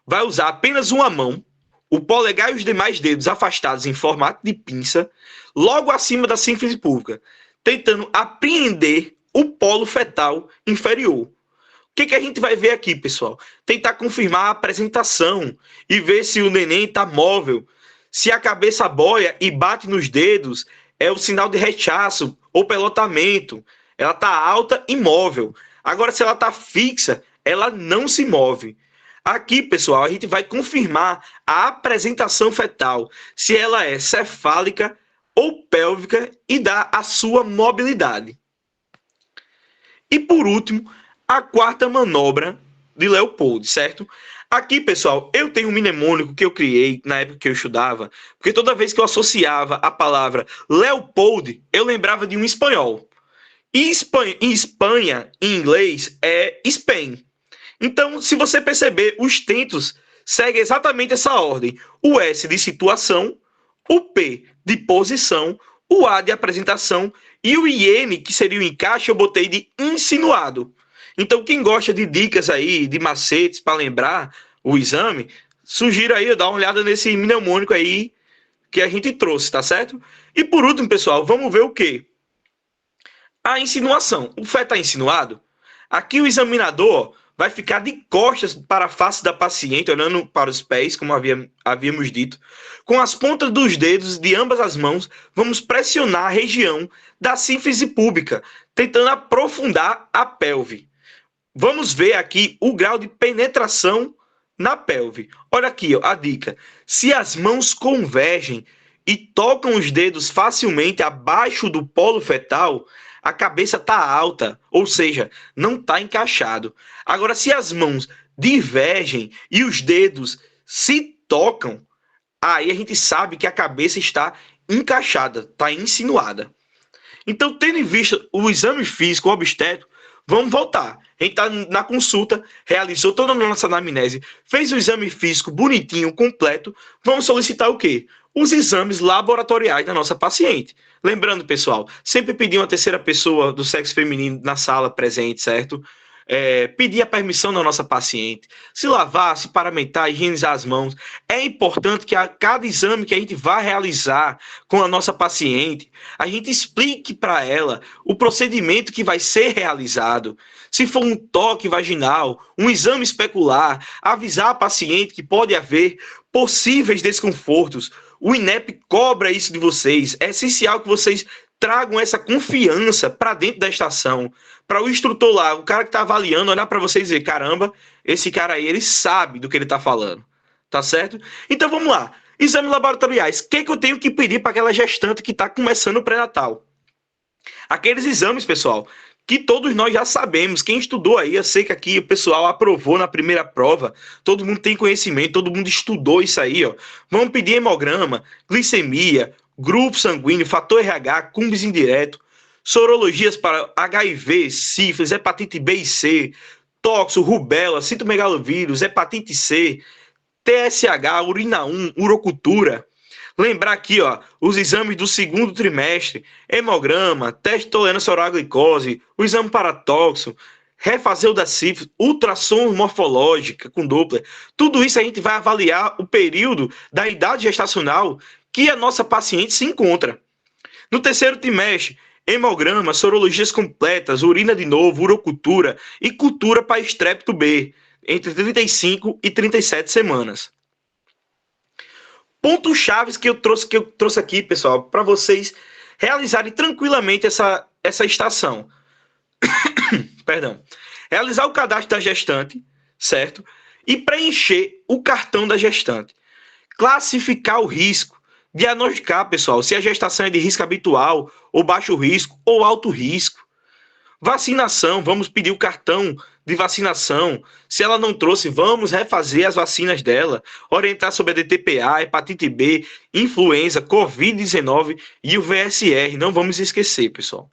vai usar apenas uma mão, o polegar e os demais dedos afastados em formato de pinça, logo acima da síntese pública, tentando apreender o polo fetal inferior. O que a gente vai ver aqui, pessoal? Tentar confirmar a apresentação e ver se o neném está móvel. Se a cabeça boia e bate nos dedos, é o sinal de rechaço ou pelotamento. Ela está alta e móvel. Agora, se ela está fixa, ela não se move. Aqui, pessoal, a gente vai confirmar a apresentação fetal, se ela é cefálica ou pélvica e dar a sua mobilidade. E, por último, a quarta manobra de Leopold, certo? Aqui, pessoal, eu tenho um mnemônico que eu criei na época que eu estudava, porque toda vez que eu associava a palavra Leopold, eu lembrava de um espanhol. E em Espanha, em inglês, é Spain. Então, se você perceber, os tentos seguem exatamente essa ordem. O S de situação, o P de posição, o A de apresentação e o IN, que seria o encaixe, eu botei de insinuado. Então, quem gosta de dicas aí, de macetes para lembrar o exame, sugiro aí dar uma olhada nesse mnemônico aí que a gente trouxe, tá certo? E por último, pessoal, vamos ver o quê? A insinuação. O feto está insinuado? Aqui o examinador vai ficar de costas para a face da paciente, olhando para os pés, como havíamos dito. Com as pontas dos dedos de ambas as mãos, vamos pressionar a região da sínfise púbica, tentando aprofundar a pelve. Vamos ver aqui o grau de penetração na pelve. Olha aqui, ó, a dica. Se as mãos convergem e tocam os dedos facilmente abaixo do polo fetal, a cabeça está alta, ou seja, não está encaixado. Agora, se as mãos divergem e os dedos se tocam, aí a gente sabe que a cabeça está encaixada, está insinuada. Então, tendo em vista o exame físico obstétrico, vamos voltar. A gente está na consulta, realizou toda a nossa anamnese, fez o exame físico bonitinho, completo. Vamos solicitar o quê? Os exames laboratoriais da nossa paciente. Lembrando, pessoal, sempre pedir uma terceira pessoa do sexo feminino na sala presente, certo? Pedir a permissão da nossa paciente, se lavar, se paramentar, higienizar as mãos. É importante que a cada exame que a gente vai realizar com a nossa paciente, a gente explique para ela o procedimento que vai ser realizado. Se for um toque vaginal, um exame especular, avisar a paciente que pode haver possíveis desconfortos. O INEP cobra isso de vocês. É essencial que vocês tragam essa confiança para dentro da estação, para o instrutor lá, o cara que está avaliando, olhar para vocês e dizer, caramba, esse cara aí, ele sabe do que ele está falando, tá certo? Então vamos lá, exames laboratoriais, o que eu tenho que pedir para aquela gestante que está começando o pré-natal? Aqueles exames, pessoal, que todos nós já sabemos, quem estudou aí, eu sei que aqui o pessoal aprovou na primeira prova, todo mundo tem conhecimento, todo mundo estudou isso aí, ó. Vamos pedir hemograma, glicemia, grupo sanguíneo, fator RH, cumbis indireto, sorologias para HIV, sífilis, hepatite B e C, toxo, rubéola, citomegalovírus, hepatite C, TSH, urina 1, urocultura. Lembrar aqui, ó, os exames do segundo trimestre, hemograma, teste de tolerância oral à glicose, o exame para toxo, refazer o da sífilis, ultrassom morfológica com Doppler. Tudo isso a gente vai avaliar o período da idade gestacional que a nossa paciente se encontra. No terceiro trimestre, hemograma, sorologias completas, urina de novo, urocultura e cultura para estrépito B, entre 35 e 37 semanas. Pontos chaves que eu trouxe aqui, pessoal, para vocês realizarem tranquilamente essa estação. Perdão. Realizar o cadastro da gestante, certo? E preencher o cartão da gestante. Classificar o risco. Diagnosticar, pessoal, se a gestação é de risco habitual, ou baixo risco, ou alto risco. Vacinação, vamos pedir o cartão de vacinação. Se ela não trouxe, vamos refazer as vacinas dela. Orientar sobre a DTPA, hepatite B, influenza, Covid-19 e o VSR. Não vamos esquecer, pessoal.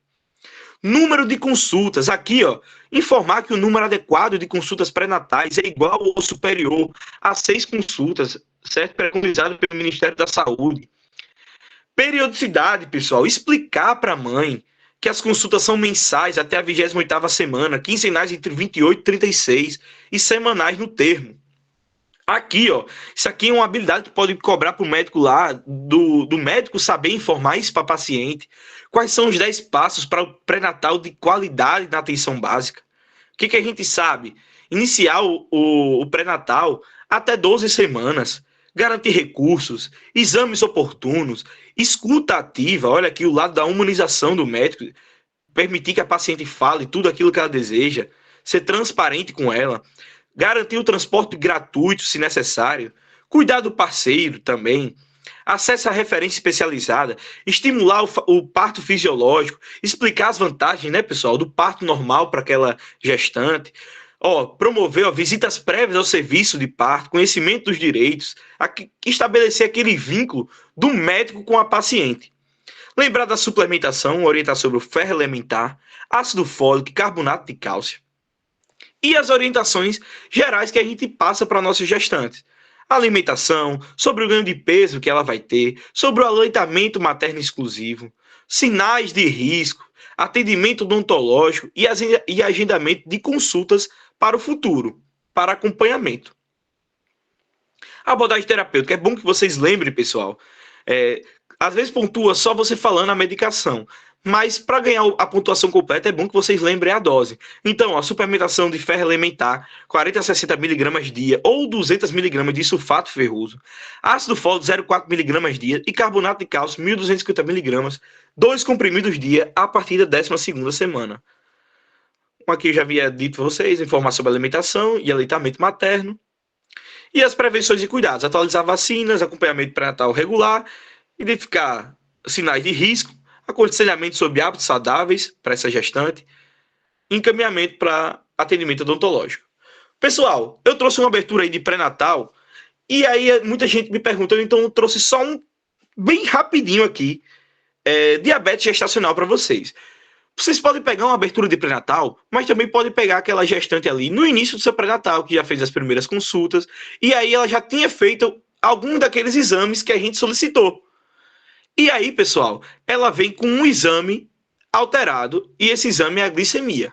Número de consultas. Aqui, ó, informar que o número adequado de consultas pré-natais é igual ou superior a 6 consultas certo? Preconizado pelo Ministério da Saúde. Periodicidade, pessoal, explicar para a mãe que as consultas são mensais até a 28ª semana, quinzenais entre 28 e 36 e semanais no termo. Aqui, ó, isso aqui é uma habilidade que pode cobrar para o médico lá, do médico saber informar isso para paciente. Quais são os 10 passos para o pré-natal de qualidade na atenção básica? O que a gente sabe? Iniciar o pré-natal até 12 semanas, garantir recursos, exames oportunos, escuta ativa, olha aqui o lado da humanização do médico, permitir que a paciente fale tudo aquilo que ela deseja, ser transparente com ela, garantir o transporte gratuito, se necessário, cuidar do parceiro também, acesso à referência especializada, estimular o parto fisiológico, explicar as vantagens, né, pessoal, do parto normal para aquela gestante, promover visitas prévias ao serviço de parto, conhecimento dos direitos, estabelecer aquele vínculo do médico com a paciente. Lembrar da suplementação, orientar sobre o ferro elementar, ácido fólico e carbonato de cálcio. E as orientações gerais que a gente passa para nossas gestantes. Alimentação, sobre o ganho de peso que ela vai ter, sobre o aleitamento materno exclusivo, sinais de risco, atendimento odontológico e agendamento de consultas para o futuro, para acompanhamento. A abordagem terapêutica, é bom que vocês lembrem, pessoal, às vezes pontua só você falando a medicação, mas para ganhar a pontuação completa é bom que vocês lembrem a dose. Então, a suplementação de ferro elementar, 40 a 60 mg dia ou 200 mg de sulfato ferroso, ácido fólico 0,4 mg dia e carbonato de cálcio 1.250 mg, 2 comprimidos dia a partir da 12ª semana. Aqui eu já havia dito para vocês, informar sobre alimentação e aleitamento materno. E as prevenções e cuidados, atualizar vacinas, acompanhamento pré-natal regular, identificar sinais de risco, aconselhamento sobre hábitos saudáveis para essa gestante, encaminhamento para atendimento odontológico. Pessoal, eu trouxe uma abertura aí de pré-natal, e aí muita gente me perguntou, então eu trouxe só um bem rapidinho aqui, diabetes gestacional para vocês. Vocês podem pegar uma abertura de pré-natal, mas também podem pegar aquela gestante ali no início do seu pré-natal, que já fez as primeiras consultas, e aí ela já tinha feito algum daqueles exames que a gente solicitou. E aí, pessoal, ela vem com um exame alterado, e esse exame é a glicemia.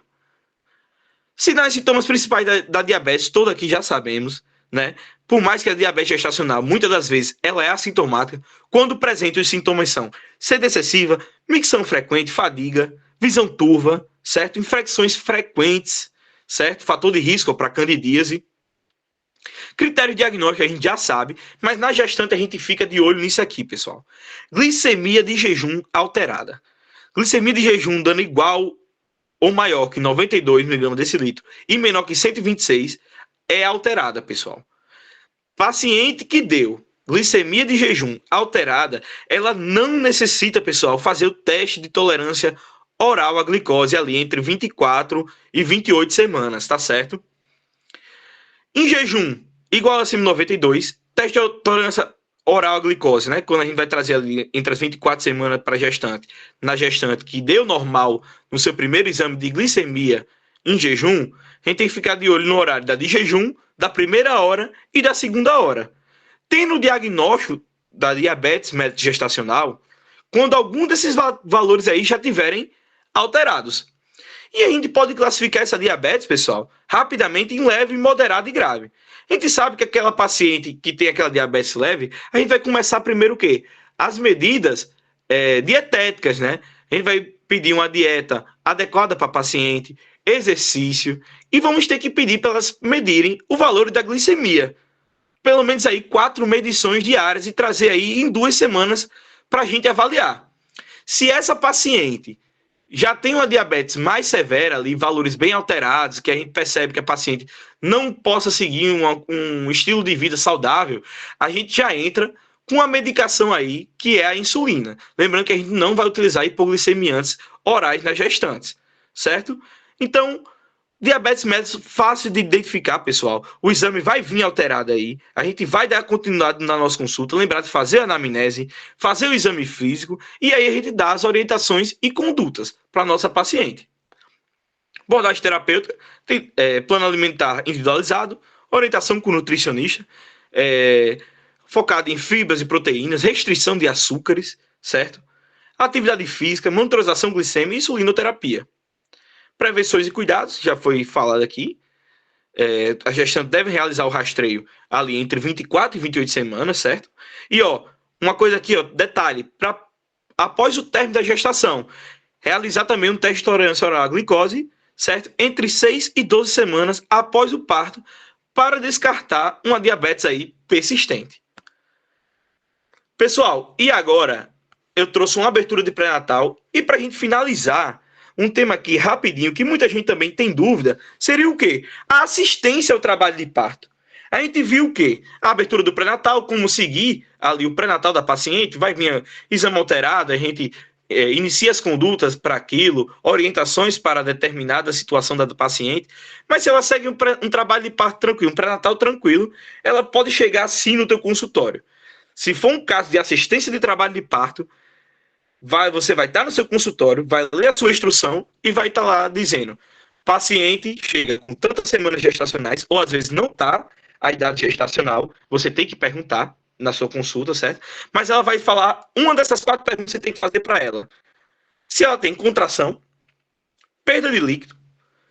Sinais e sintomas principais da diabetes, todos aqui já sabemos, né? Por mais que a diabetes gestacional, muitas das vezes, ela é assintomática, quando presente os sintomas são sede excessiva, micção frequente, fadiga, visão turva, certo? Infecções frequentes, certo? Fator de risco para candidíase. Critério diagnóstico a gente já sabe, mas na gestante a gente fica de olho nisso aqui, pessoal. Glicemia de jejum alterada. Glicemia de jejum dando igual ou maior que 92 mg/dl e menor que 126 é alterada, pessoal. Paciente que deu glicemia de jejum alterada, ela não necessita, pessoal, fazer o teste de tolerância oral à glicose ali entre 24 e 28 semanas, tá certo? Em jejum igual a 92, teste de tolerância oral à glicose, né? Quando a gente vai trazer ali entre as 24 semanas para a gestante, na gestante que deu normal no seu primeiro exame de glicemia em jejum, a gente tem que ficar de olho no horário de jejum, da primeira hora e da segunda hora. Tendo o diagnóstico da diabetes gestacional, quando algum desses valores aí já tiverem alterados. E a gente pode classificar essa diabetes, pessoal, rapidamente em leve, moderada e grave. A gente sabe que aquela paciente que tem aquela diabetes leve, a gente vai começar primeiro o quê? As medidas dietéticas, né? A gente vai pedir uma dieta adequada para a paciente, exercício, e vamos ter que pedir para elas medirem o valor da glicemia. Pelo menos aí 4 medições diárias e trazer aí em 2 semanas para a gente avaliar. Se essa paciente já tem uma diabetes mais severa ali, valores bem alterados, que a gente percebe que a paciente não possa seguir um estilo de vida saudável, a gente já entra com a medicação aí, que é a insulina. Lembrando que a gente não vai utilizar hipoglicemiantes orais nas gestantes, certo? Então, diabetes mellitus, fácil de identificar, pessoal. O exame vai vir alterado aí. A gente vai dar continuidade na nossa consulta. Lembrar de fazer a anamnese, fazer o exame físico e aí a gente dá as orientações e condutas para a nossa paciente. Abordagem terapêutica, plano alimentar individualizado, orientação com nutricionista, focado em fibras e proteínas, restrição de açúcares, certo? Atividade física, monitorização glicêmica e insulinoterapia. Prevenções e cuidados, já foi falado aqui. A gestante deve realizar o rastreio ali entre 24 e 28 semanas, certo? E, uma coisa aqui, detalhe, após o término da gestação, realizar também um teste de tolerância oral à glicose, certo? Entre 6 e 12 semanas após o parto, para descartar uma diabetes aí persistente. Pessoal, e agora eu trouxe uma abertura de pré-natal e para a gente finalizar, um tema aqui rapidinho, que muita gente também tem dúvida, seria o quê? A assistência ao trabalho de parto. A gente viu o quê? A abertura do pré-natal, como seguir ali o pré-natal da paciente, vai vir exame alterado, a gente inicia as condutas para aquilo, orientações para determinada situação da paciente, mas se ela segue um trabalho de parto tranquilo, um pré-natal tranquilo, ela pode chegar assim no teu consultório. Se for um caso de assistência de trabalho de parto, você vai estar no seu consultório, vai ler a sua instrução e vai estar lá dizendo: paciente chega com tantas semanas gestacionais, ou às vezes não está a idade gestacional, você tem que perguntar na sua consulta, certo? Mas ela vai falar uma dessas 4 perguntas que você tem que fazer para ela. Se ela tem contração, perda de líquido,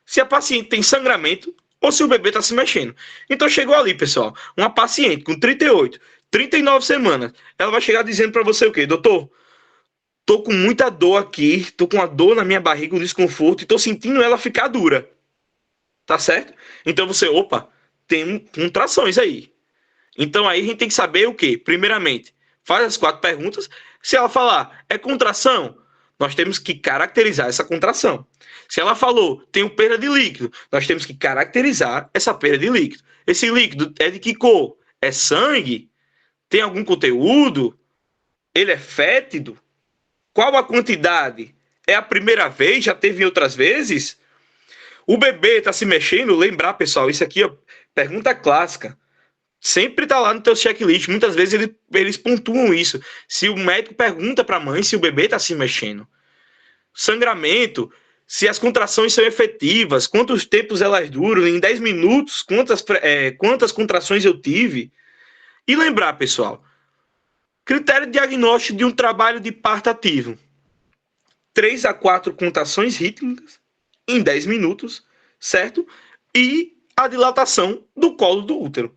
se a paciente tem sangramento ou se o bebê está se mexendo. Então chegou ali, pessoal, uma paciente com 38, 39 semanas, ela vai chegar dizendo para você o quê? Doutor, tô com muita dor aqui, tô com uma dor na minha barriga, um desconforto, e tô sentindo ela ficar dura. Tá certo? Então você, tem contrações aí. Então aí a gente tem que saber o quê? Primeiramente, faz as 4 perguntas. Se ela falar, é contração, nós temos que caracterizar essa contração. Se ela falou, tenho perda de líquido, nós temos que caracterizar essa perda de líquido. Esse líquido é de que cor? É sangue? Tem algum conteúdo? Ele é fétido? Qual a quantidade? É a primeira vez? Já teve outras vezes? O bebê está se mexendo? Lembrar, pessoal, isso aqui é pergunta clássica. Sempre está lá no teu checklist. Muitas vezes eles pontuam isso. Se o médico pergunta para a mãe se o bebê está se mexendo. Sangramento, se as contrações são efetivas, quantos tempos elas duram, em 10 minutos, quantas contrações eu tive. E lembrar, pessoal, critério de diagnóstico de um trabalho de parto ativo. 3 a 4 contrações rítmicas em 10 minutos, certo? E a dilatação do colo do útero.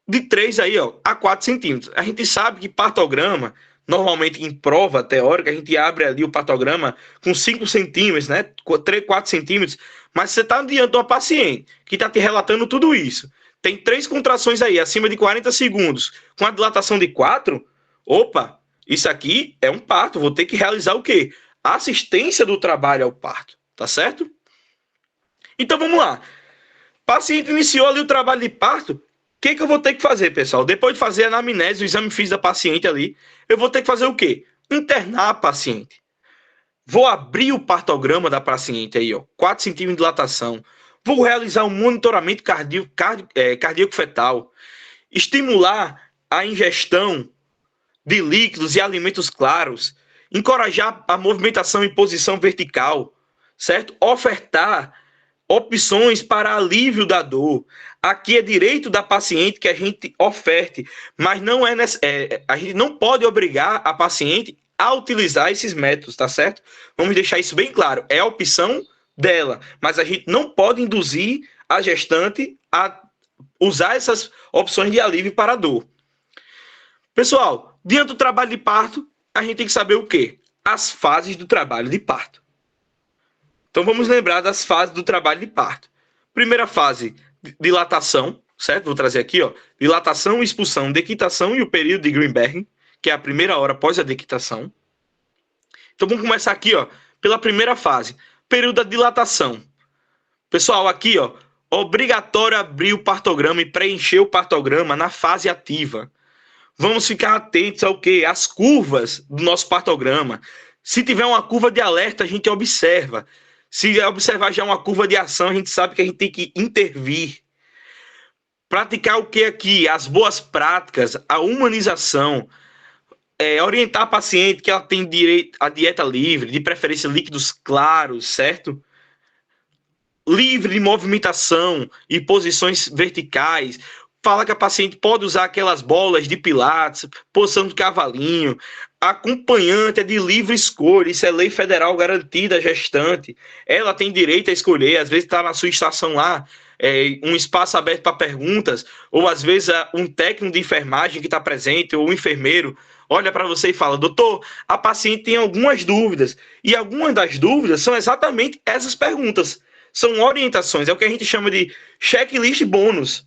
De 3 aí, a 4 centímetros. A gente sabe que partograma, normalmente em prova teórica, a gente abre ali o partograma com 5 centímetros, né? 3, 4 centímetros. Mas você está diante de uma paciente que está te relatando tudo isso. Tem 3 contrações aí, acima de 40 segundos, com a dilatação de 4. Isso aqui é um parto. Vou ter que realizar o quê? A assistência do trabalho ao parto. Tá certo? Então vamos lá. Paciente iniciou ali o trabalho de parto. O que eu vou ter que fazer, pessoal? Depois de fazer a anamnese, o exame físico da paciente ali, eu vou ter que fazer o quê? Internar a paciente. Vou abrir o partograma da paciente aí, 4 centímetros de dilatação. Vou realizar um monitoramento cardíaco fetal. Estimular a ingestão de líquidos e alimentos claros. Encorajar a movimentação em posição vertical. Certo? Ofertar opções para alívio da dor. Aqui é direito da paciente que a gente oferte, mas não a gente não pode obrigar a paciente a utilizar esses métodos, tá certo? Vamos deixar isso bem claro. É a opção dela, mas a gente não pode induzir a gestante a usar essas opções de alívio para a dor. Pessoal, diante do trabalho de parto, a gente tem que saber o quê? As fases do trabalho de parto. Então vamos lembrar das fases do trabalho de parto. Primeira fase, dilatação, certo? Vou trazer aqui, dilatação, expulsão, dequitação e o período de Greenberg, que é a primeira hora após a dequitação. Então vamos começar aqui, pela primeira fase, período da dilatação. Pessoal, aqui, obrigatório abrir o partograma e preencher o partograma na fase ativa. Vamos ficar atentos ao quê? As curvas do nosso partograma. Se tiver uma curva de alerta, a gente observa. Se observar já uma curva de ação, a gente sabe que a gente tem que intervir. Praticar o que aqui? As boas práticas, a humanização. Orientar a paciente que ela tem direito à dieta livre, de preferência líquidos claros, certo? Livre de movimentação e posições verticais. fala que a paciente pode usar aquelas bolas de pilates, posição de cavalinho, acompanhante é de livre escolha, isso é lei federal garantida à gestante. Ela tem direito a escolher, às vezes está na sua estação lá, um espaço aberto para perguntas, ou às vezes um técnico de enfermagem que está presente, ou um enfermeiro, olha para você e fala: doutor, a paciente tem algumas dúvidas, e algumas das dúvidas são exatamente essas perguntas. São orientações, é o que a gente chama de checklist bônus.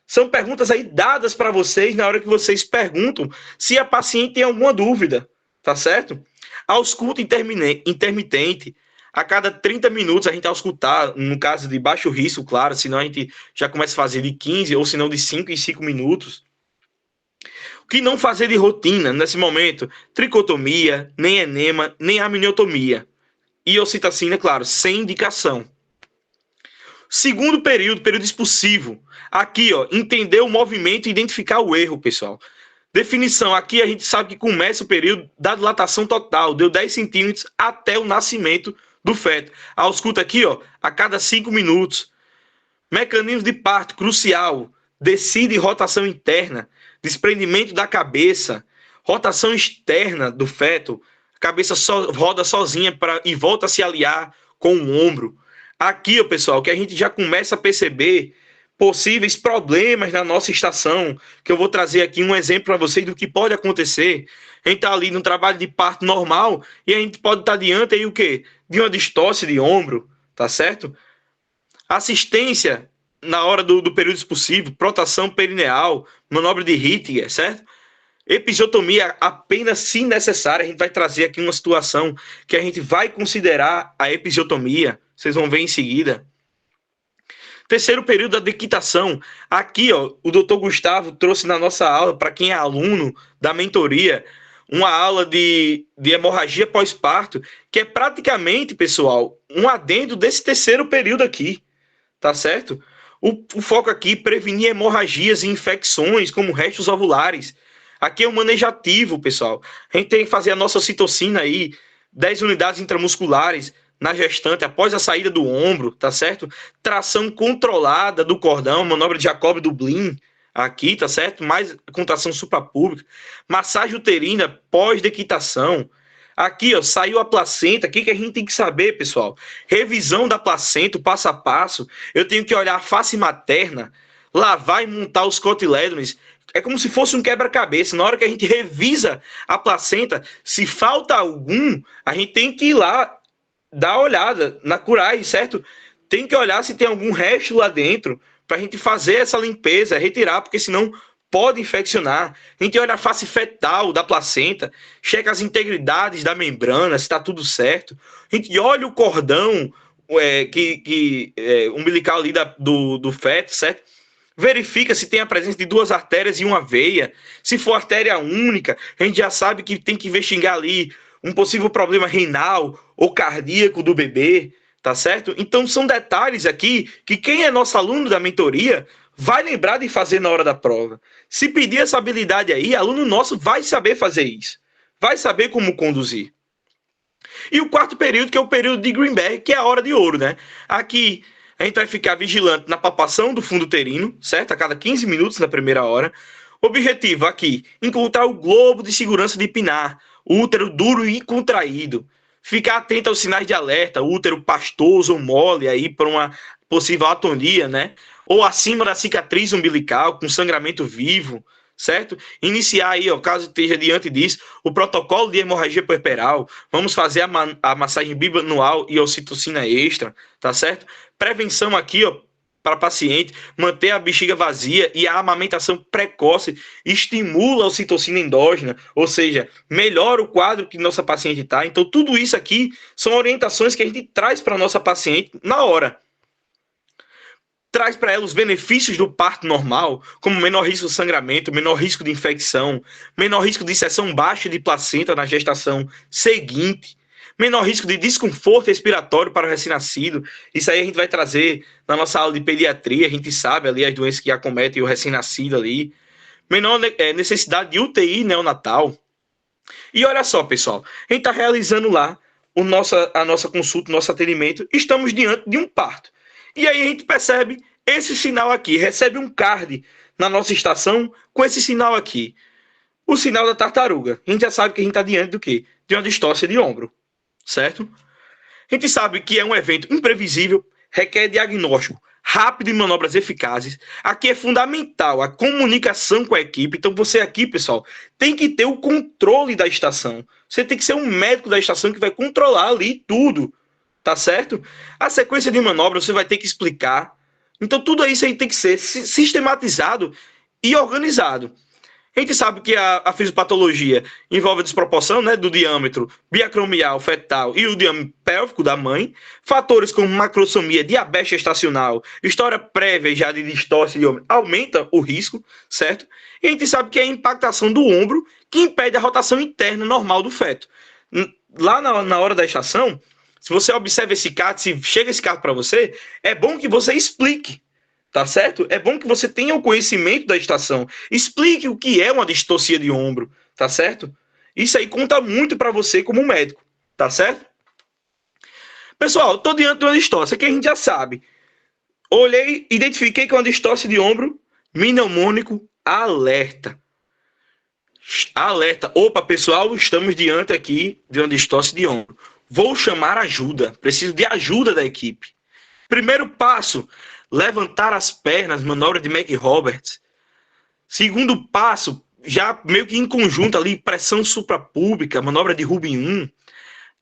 São perguntas aí dadas para vocês na hora que vocês perguntam se a paciente tem alguma dúvida, tá certo? A ausculta intermitente, a cada 30 minutos a gente auscultar, no caso de baixo risco, claro, senão a gente já começa a fazer de 15 ou senão de 5 em 5 minutos. O que não fazer de rotina nesse momento? Tricotomia, nem enema, nem amniotomia. E ocitacina, claro, sem indicação. Segundo período expulsivo. Aqui, ó, entender o movimento e identificar o erro, pessoal. Definição, aqui a gente sabe que começa o período da dilatação total, deu 10 centímetros até o nascimento do feto. A ausculta aqui, ó, a cada 5 minutos. Mecanismo de parto, crucial. Descida e rotação interna. Desprendimento da cabeça. Rotação externa do feto. A cabeça roda sozinha e volta a se aliar com o ombro. Aqui, ó, pessoal, que a gente já começa a perceber possíveis problemas na nossa estação, que eu vou trazer aqui um exemplo para vocês do que pode acontecer. A gente está ali no trabalho de parto normal e a gente pode estar diante aí o quê? De uma distócia de ombro, tá certo? Assistência na hora do período expulsivo, protração perineal, manobra de Rittinger, certo? Episiotomia apenas se necessária. A gente vai trazer aqui uma situação que a gente vai considerar a episiotomia. Vocês vão ver em seguida. Terceiro período da dequitação. Aqui, ó, o doutor Gustavo trouxe na nossa aula, para quem é aluno da mentoria, uma aula de hemorragia pós-parto, que é praticamente, pessoal, um adendo desse terceiro período aqui. Tá certo? O foco aqui é prevenir hemorragias e infecções, como restos ovulares. Aqui é um manejo ativo, pessoal. A gente tem que fazer a nossa ocitocina aí, 10 unidades intramusculares na gestante após a saída do ombro, tá certo? Tração controlada do cordão, manobra de Jacob Dublin aqui, tá certo? Mais contração suprapúbica. Massagem uterina pós-dequitação. Aqui, ó, saiu a placenta. O que a gente tem que saber, pessoal? Revisão da placenta, passo a passo. Eu tenho que olhar a face materna, lavar e montar os cotilédones. É como se fosse um quebra-cabeça. Na hora que a gente revisa a placenta, se falta algum, a gente tem que ir lá dar uma olhada na curagem, certo? Tem que olhar se tem algum resto lá dentro para a gente fazer essa limpeza, retirar, porque senão pode infeccionar. A gente olha a face fetal da placenta, checa as integridades da membrana, se está tudo certo. A gente olha o cordão umbilical ali do feto, certo? Verifica se tem a presença de 2 artérias e uma veia. Se for artéria única, a gente já sabe que tem que investigar ali um possível problema renal ou cardíaco do bebê, tá certo? Então são detalhes aqui que quem é nosso aluno da mentoria vai lembrar de fazer na hora da prova. Se pedir essa habilidade aí, aluno nosso vai saber fazer isso. Vai saber como conduzir. E o quarto período, que é o período de Greenberg, que é a hora de ouro, né? Aqui a gente vai ficar vigilante na palpação do fundo uterino, certo? A cada 15 minutos na primeira hora. Objetivo aqui, encontrar o globo de segurança de Pinar, o útero duro e contraído. Ficar atento aos sinais de alerta, útero pastoso ou mole aí para uma possível atonia, né? Ou acima da cicatriz umbilical, com sangramento vivo, certo? Iniciar aí, ó, caso esteja diante disso, o protocolo de hemorragia puerperal. Vamos fazer a massagem bimanual e ocitocina extra, tá certo? Prevenção aqui, ó, para paciente, manter a bexiga vazia e a amamentação precoce estimula a ocitocina endógena, ou seja, melhora o quadro que nossa paciente está. Então, tudo isso aqui são orientações que a gente traz para a nossa paciente na hora. Traz para ela os benefícios do parto normal, como menor risco de sangramento, menor risco de infecção, menor risco de inserção baixa de placenta na gestação seguinte, menor risco de desconforto respiratório para o recém-nascido. Isso aí a gente vai trazer na nossa aula de pediatria, a gente sabe ali as doenças que acometem o recém-nascido ali. Menor necessidade de UTI neonatal. E olha só, pessoal, a gente está realizando lá a nossa consulta, o nosso atendimento, estamos diante de um parto. E aí a gente percebe esse sinal aqui, recebe um card na nossa estação com esse sinal aqui. O sinal da tartaruga. A gente já sabe que a gente está diante do quê? De uma distócia de ombro, certo? A gente sabe que é um evento imprevisível, requer diagnóstico rápido e manobras eficazes. Aqui é fundamental a comunicação com a equipe. Então você aqui, pessoal, tem que ter o controle da estação. Você tem que ser um médico da estação que vai controlar ali tudo, tá certo? A sequência de manobras você vai ter que explicar. Então tudo isso aí tem que ser sistematizado e organizado. A gente sabe que a fisiopatologia envolve a desproporção, né, do diâmetro biacromial fetal e o diâmetro pélvico da mãe, fatores como macrosomia, diabetes gestacional, história prévia já de distócia de ombro aumenta o risco, certo? E a gente sabe que é a impactação do ombro que impede a rotação interna normal do feto. Lá na hora da estação, se você observa esse caso, se chega esse caso para você, é bom que você explique. Tá certo? É bom que você tenha o conhecimento da estação. Explique o que é uma distocia de ombro, tá certo? Isso aí conta muito para você como médico, tá certo? Pessoal, estou diante de uma distócia que a gente já sabe. Olhei, identifiquei que é uma distócia de ombro mnemônico alerta. Alerta. Opa, pessoal, estamos diante aqui de uma distócia de ombro. Vou chamar ajuda. Preciso de ajuda da equipe. Primeiro passo, levantar as pernas, manobra de McRoberts. Segundo passo, já meio que em conjunto ali, pressão suprapúbica, manobra de Rubin 1.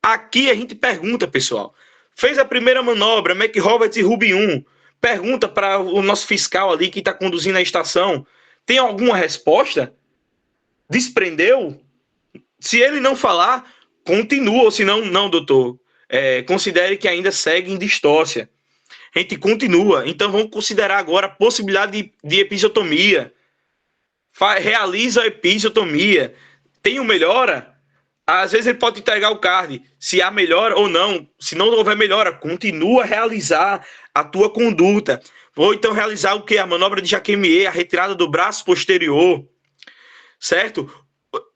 Aqui a gente pergunta, pessoal. Fez a primeira manobra, McRoberts e Rubin 1. Pergunta para o nosso fiscal ali que está conduzindo a estação. Tem alguma resposta? Desprendeu? Se ele não falar, continua. Ou se não, não, doutor. Considere que ainda segue em distócia. A gente continua. Então vamos considerar agora a possibilidade de episiotomia. Realiza a episiotomia. Tem uma melhora? Às vezes ele pode entregar o card. Se há melhora ou não. Se não houver melhora, continua a realizar a tua conduta. Vou então realizar o que? A manobra de Jacquemier, a retirada do braço posterior. Certo?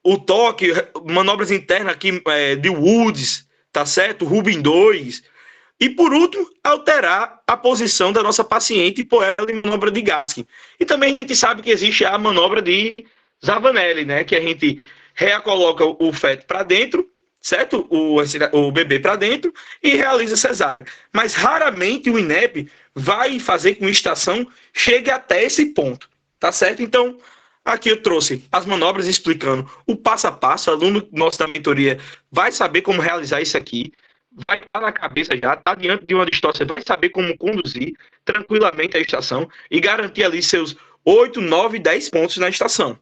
O toque, manobras internas aqui de Woods, tá certo? Rubin 2. E, por último, alterar a posição da nossa paciente e pôr ela em manobra de Gaskin. E também a gente sabe que existe a manobra de Zavanelli, né? Que a gente recoloca o feto para dentro, certo? O bebê para dentro e realiza cesárea. Mas raramente o INEP vai fazer com que a estação chegue até esse ponto, tá certo? Então, aqui eu trouxe as manobras explicando o passo a passo. O aluno nosso da mentoria vai saber como realizar isso aqui. Vai estar na cabeça já, está diante de uma distócia, vai saber como conduzir tranquilamente a estação e garantir ali seus 8, 9, 10 pontos na estação.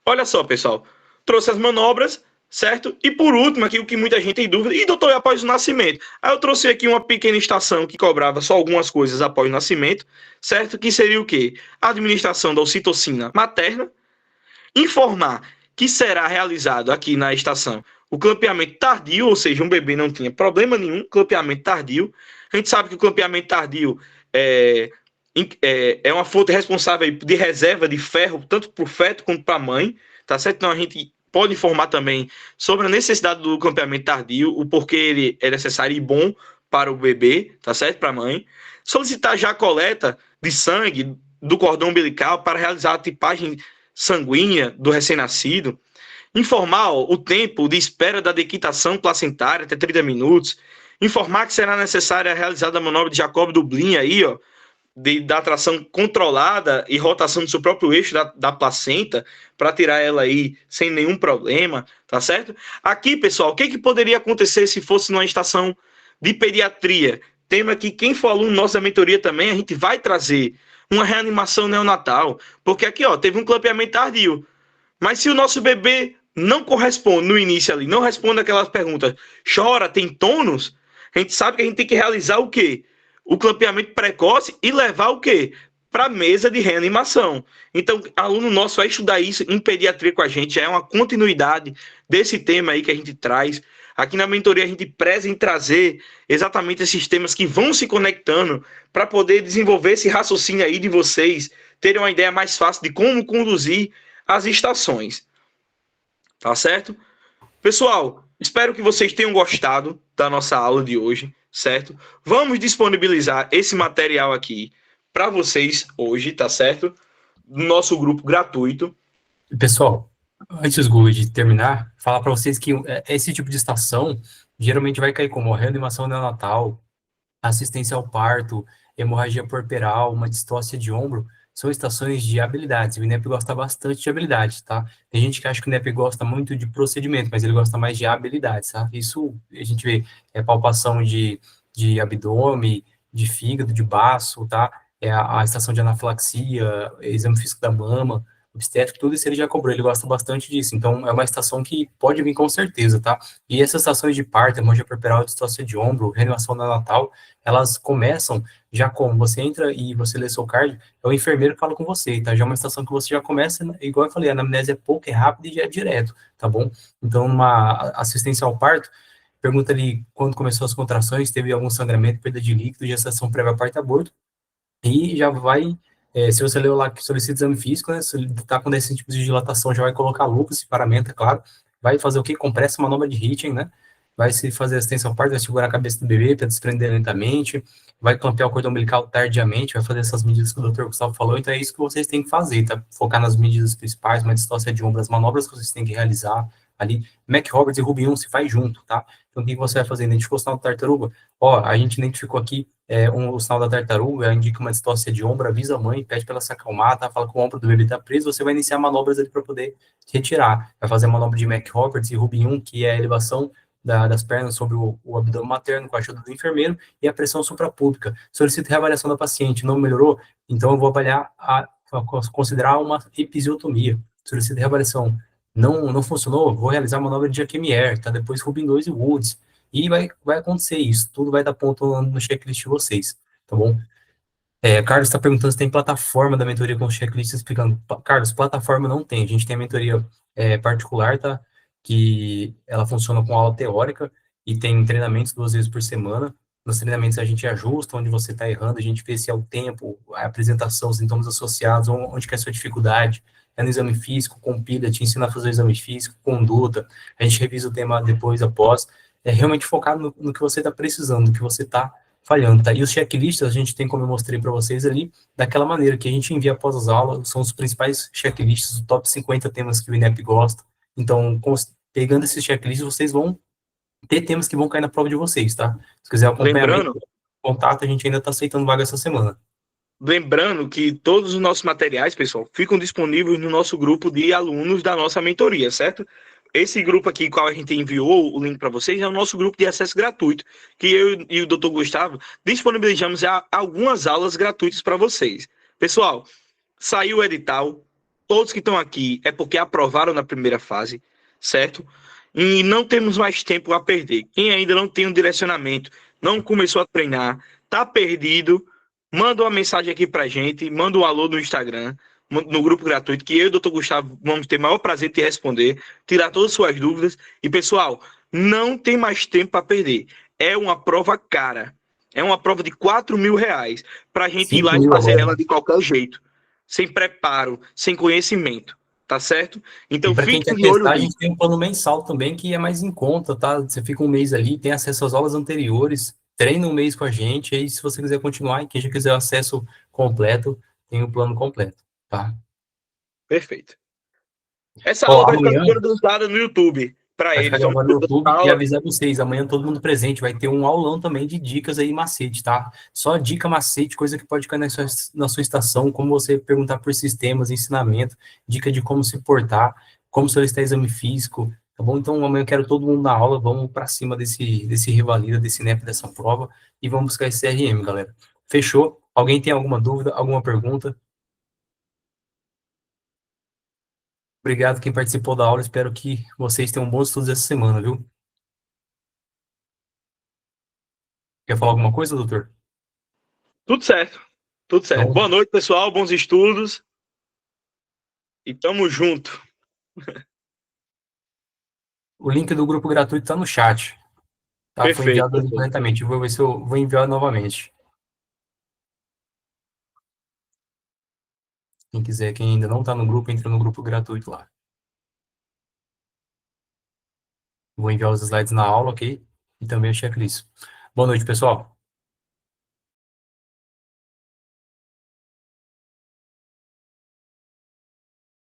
Olha só, pessoal, trouxe as manobras, certo? E por último, aqui o que muita gente tem dúvida, e doutor, após o nascimento? Aí eu trouxe aqui uma pequena estação que cobrava só algumas coisas após o nascimento, certo? Que seria o quê? A administração da ocitocina materna, informar que será realizado aqui na estação o clampeamento tardio, ou seja, um bebê não tinha problema nenhum, clampeamento tardio. A gente sabe que o clampeamento tardio é uma fonte responsável de reserva de ferro, tanto para o feto quanto para a mãe, tá certo? Então a gente pode informar também sobre a necessidade do clampeamento tardio, o porquê ele é necessário e bom para o bebê, tá certo? Para a mãe. Solicitar já a coleta de sangue do cordão umbilical para realizar a tipagem sanguínea do recém-nascido. Informar o tempo de espera da dequitação placentária, até 30 minutos. Informar que será necessária a realizada a manobra de Jacob-Dublin aí, ó, da tração controlada e rotação do seu próprio eixo da placenta, para tirar ela aí sem nenhum problema, tá certo? Aqui, pessoal, o que poderia acontecer se fosse numa estação de pediatria? Tema que quem for aluno nosso da mentoria também, a gente vai trazer uma reanimação neonatal, porque aqui, ó, teve um clampeamento tardio. Mas se o nosso bebê não corresponde no início ali, não responde aquelas perguntas, chora, tem tônus, a gente sabe que a gente tem que realizar o quê? O clampeamento precoce e levar o quê? Para a mesa de reanimação. Então, aluno nosso vai estudar isso em pediatria com a gente, já é uma continuidade desse tema aí que a gente traz. Aqui na mentoria a gente preza em trazer exatamente esses temas que vão se conectando para poder desenvolver esse raciocínio aí de vocês, terem uma ideia mais fácil de como conduzir as estações. Tá certo? Pessoal, espero que vocês tenham gostado da nossa aula de hoje, certo? Vamos disponibilizar esse material aqui para vocês hoje, tá certo? No nosso grupo gratuito. Pessoal, antes, Google, de terminar, falar para vocês que esse tipo de estação geralmente vai cair como reanimação neonatal, assistência ao parto, hemorragia puerperal, uma distócia de ombro, são estações de habilidades. O INEP gosta bastante de habilidade, tá? Tem gente que acha que o INEP gosta muito de procedimento, mas ele gosta mais de habilidades, tá? Isso a gente vê, palpação de abdômen, de fígado, de baço, tá? A estação de anafilaxia, exame físico da mama, obstétrico, tudo isso ele já cobrou, ele gosta bastante disso. Então, é uma estação que pode vir com certeza, tá? E essas estações de parto, hemorragia puerperal, distócia de ombro, reanimação neonatal, elas começam já como você entra e você lê seu card, é o enfermeiro que fala com você, tá? Já é uma estação que você já começa, igual eu falei, a anamnese é pouco, é rápido e já é direto, tá bom? Então, uma assistência ao parto, pergunta ali quando começou as contrações, teve algum sangramento, perda de líquido, gestação prévia, parto, aborto, e já vai, se você leu lá que solicita exame físico, né, se ele está com esse tipo de dilatação, já vai colocar lucas, se paramenta, claro, vai fazer o quê? Compressa, manobra de Hitchen, né, vai se fazer assistência ao parto, vai segurar a cabeça do bebê para desprender lentamente, vai clampear o cordão umbilical tardiamente, vai fazer essas medidas que o Dr. Gustavo falou, então é isso que vocês têm que fazer, tá? Focar nas medidas principais, uma distócia de ombro, as manobras que vocês têm que realizar ali, Mac Roberts e Rubinho se faz junto, tá? Então o que você vai fazer? Identificou o sinal da tartaruga? Ó, a gente identificou aqui o sinal da tartaruga, indica uma distócia de ombro, avisa a mãe, pede para ela se acalmar, tá? Fala que o ombro do bebê tá preso, você vai iniciar manobras ali para poder retirar. Vai fazer a manobra de Mac Roberts e Rubinho, que é a elevação das pernas sobre o abdômen materno com a ajuda do enfermeiro e a pressão suprapúbica. Solicito reavaliação da paciente, não melhorou? Então eu vou avaliar, considerar uma episiotomia. Solicito reavaliação. Não funcionou? Vou realizar a manobra de Jacquemies, tá? Depois Rubin 2 e Woods. E vai acontecer isso. Tudo vai dar ponto no checklist de vocês, tá bom? Carlos está perguntando se tem plataforma da mentoria com checklist explicando. Carlos, plataforma não tem. A gente tem a mentoria particular, tá? Que ela funciona com aula teórica e tem treinamentos 2 vezes por semana. Nos treinamentos a gente ajusta onde você está errando, a gente vê se é o tempo, a apresentação, os sintomas associados, onde que é a sua dificuldade. É no exame físico, compila, te ensina a fazer o exame físico, conduta. A gente revisa o tema depois, após. É realmente focado no que você está precisando, no que você está falhando, tá? E os checklists a gente tem, como eu mostrei para vocês ali, daquela maneira que a gente envia após as aulas, são os principais checklists, o top 50 temas que o INEP gosta. Então, pegando esses checklists, vocês vão ter temas que vão cair na prova de vocês, tá? Se quiser acompanhamento, contato, a gente ainda está aceitando vaga essa semana. Lembrando que todos os nossos materiais, pessoal, ficam disponíveis no nosso grupo de alunos da nossa mentoria, certo? Esse grupo aqui, qual a gente enviou o link para vocês, é o nosso grupo de acesso gratuito, que eu e o Dr. Gustavo disponibilizamos algumas aulas gratuitas para vocês. Pessoal, saiu o edital, todos que estão aqui é porque aprovaram na primeira fase, certo? E não temos mais tempo a perder. Quem ainda não tem um direcionamento, não começou a treinar, tá perdido, manda uma mensagem aqui pra gente, manda um alô no Instagram, no grupo gratuito, que eu e o Dr. Gustavo vamos ter o maior prazer de te responder, tirar todas as suas dúvidas. E, pessoal, não tem mais tempo para perder. É uma prova cara. É uma prova de R$ 4.000 para a gente ir lá e fazer ela de qualquer jeito. Sem preparo, sem conhecimento. Tá certo? Então, para quem fiquem quer de olho testar, a nisso. gente tem um plano mensal também, que é mais em conta, tá? Você fica um mês ali, tem acesso às aulas anteriores, treina um mês com a gente, aí se você quiser continuar, e quem já quiser acesso completo, tem o plano completo, tá? Perfeito. Essa aula vai ficar Amanhã disponibilizada no YouTube para vai ficar eles. Vamos gravado ter no essa YouTube e aula. avisar vocês, amanhã todo mundo presente, vai ter um aulão também de dicas aí, macete, tá? Só dica, macete, coisa que pode cair na sua estação, como você perguntar por sistemas, ensinamento, dica de como se portar, como solicitar exame físico, tá bom? Então amanhã eu quero todo mundo na aula, vamos para cima desse Revalida, desse NEP, dessa prova, e vamos buscar esse CRM, galera. Fechou? Alguém tem alguma dúvida, alguma pergunta? Obrigado quem participou da aula, espero que vocês tenham bons estudos essa semana, viu? Quer falar alguma coisa, doutor? Tudo certo. Tudo certo. Então, Boa noite, pessoal. Bons estudos. E tamo junto. o link do grupo gratuito está no chat. Tá? Foi Perfeito, enviado ali perfeito. corretamente. Vou ver se eu vou enviar novamente. Quem quiser, quem ainda não está no grupo, entra no grupo gratuito lá. Vou enviar os slides na aula, ok? E também o checklist. Boa noite, pessoal.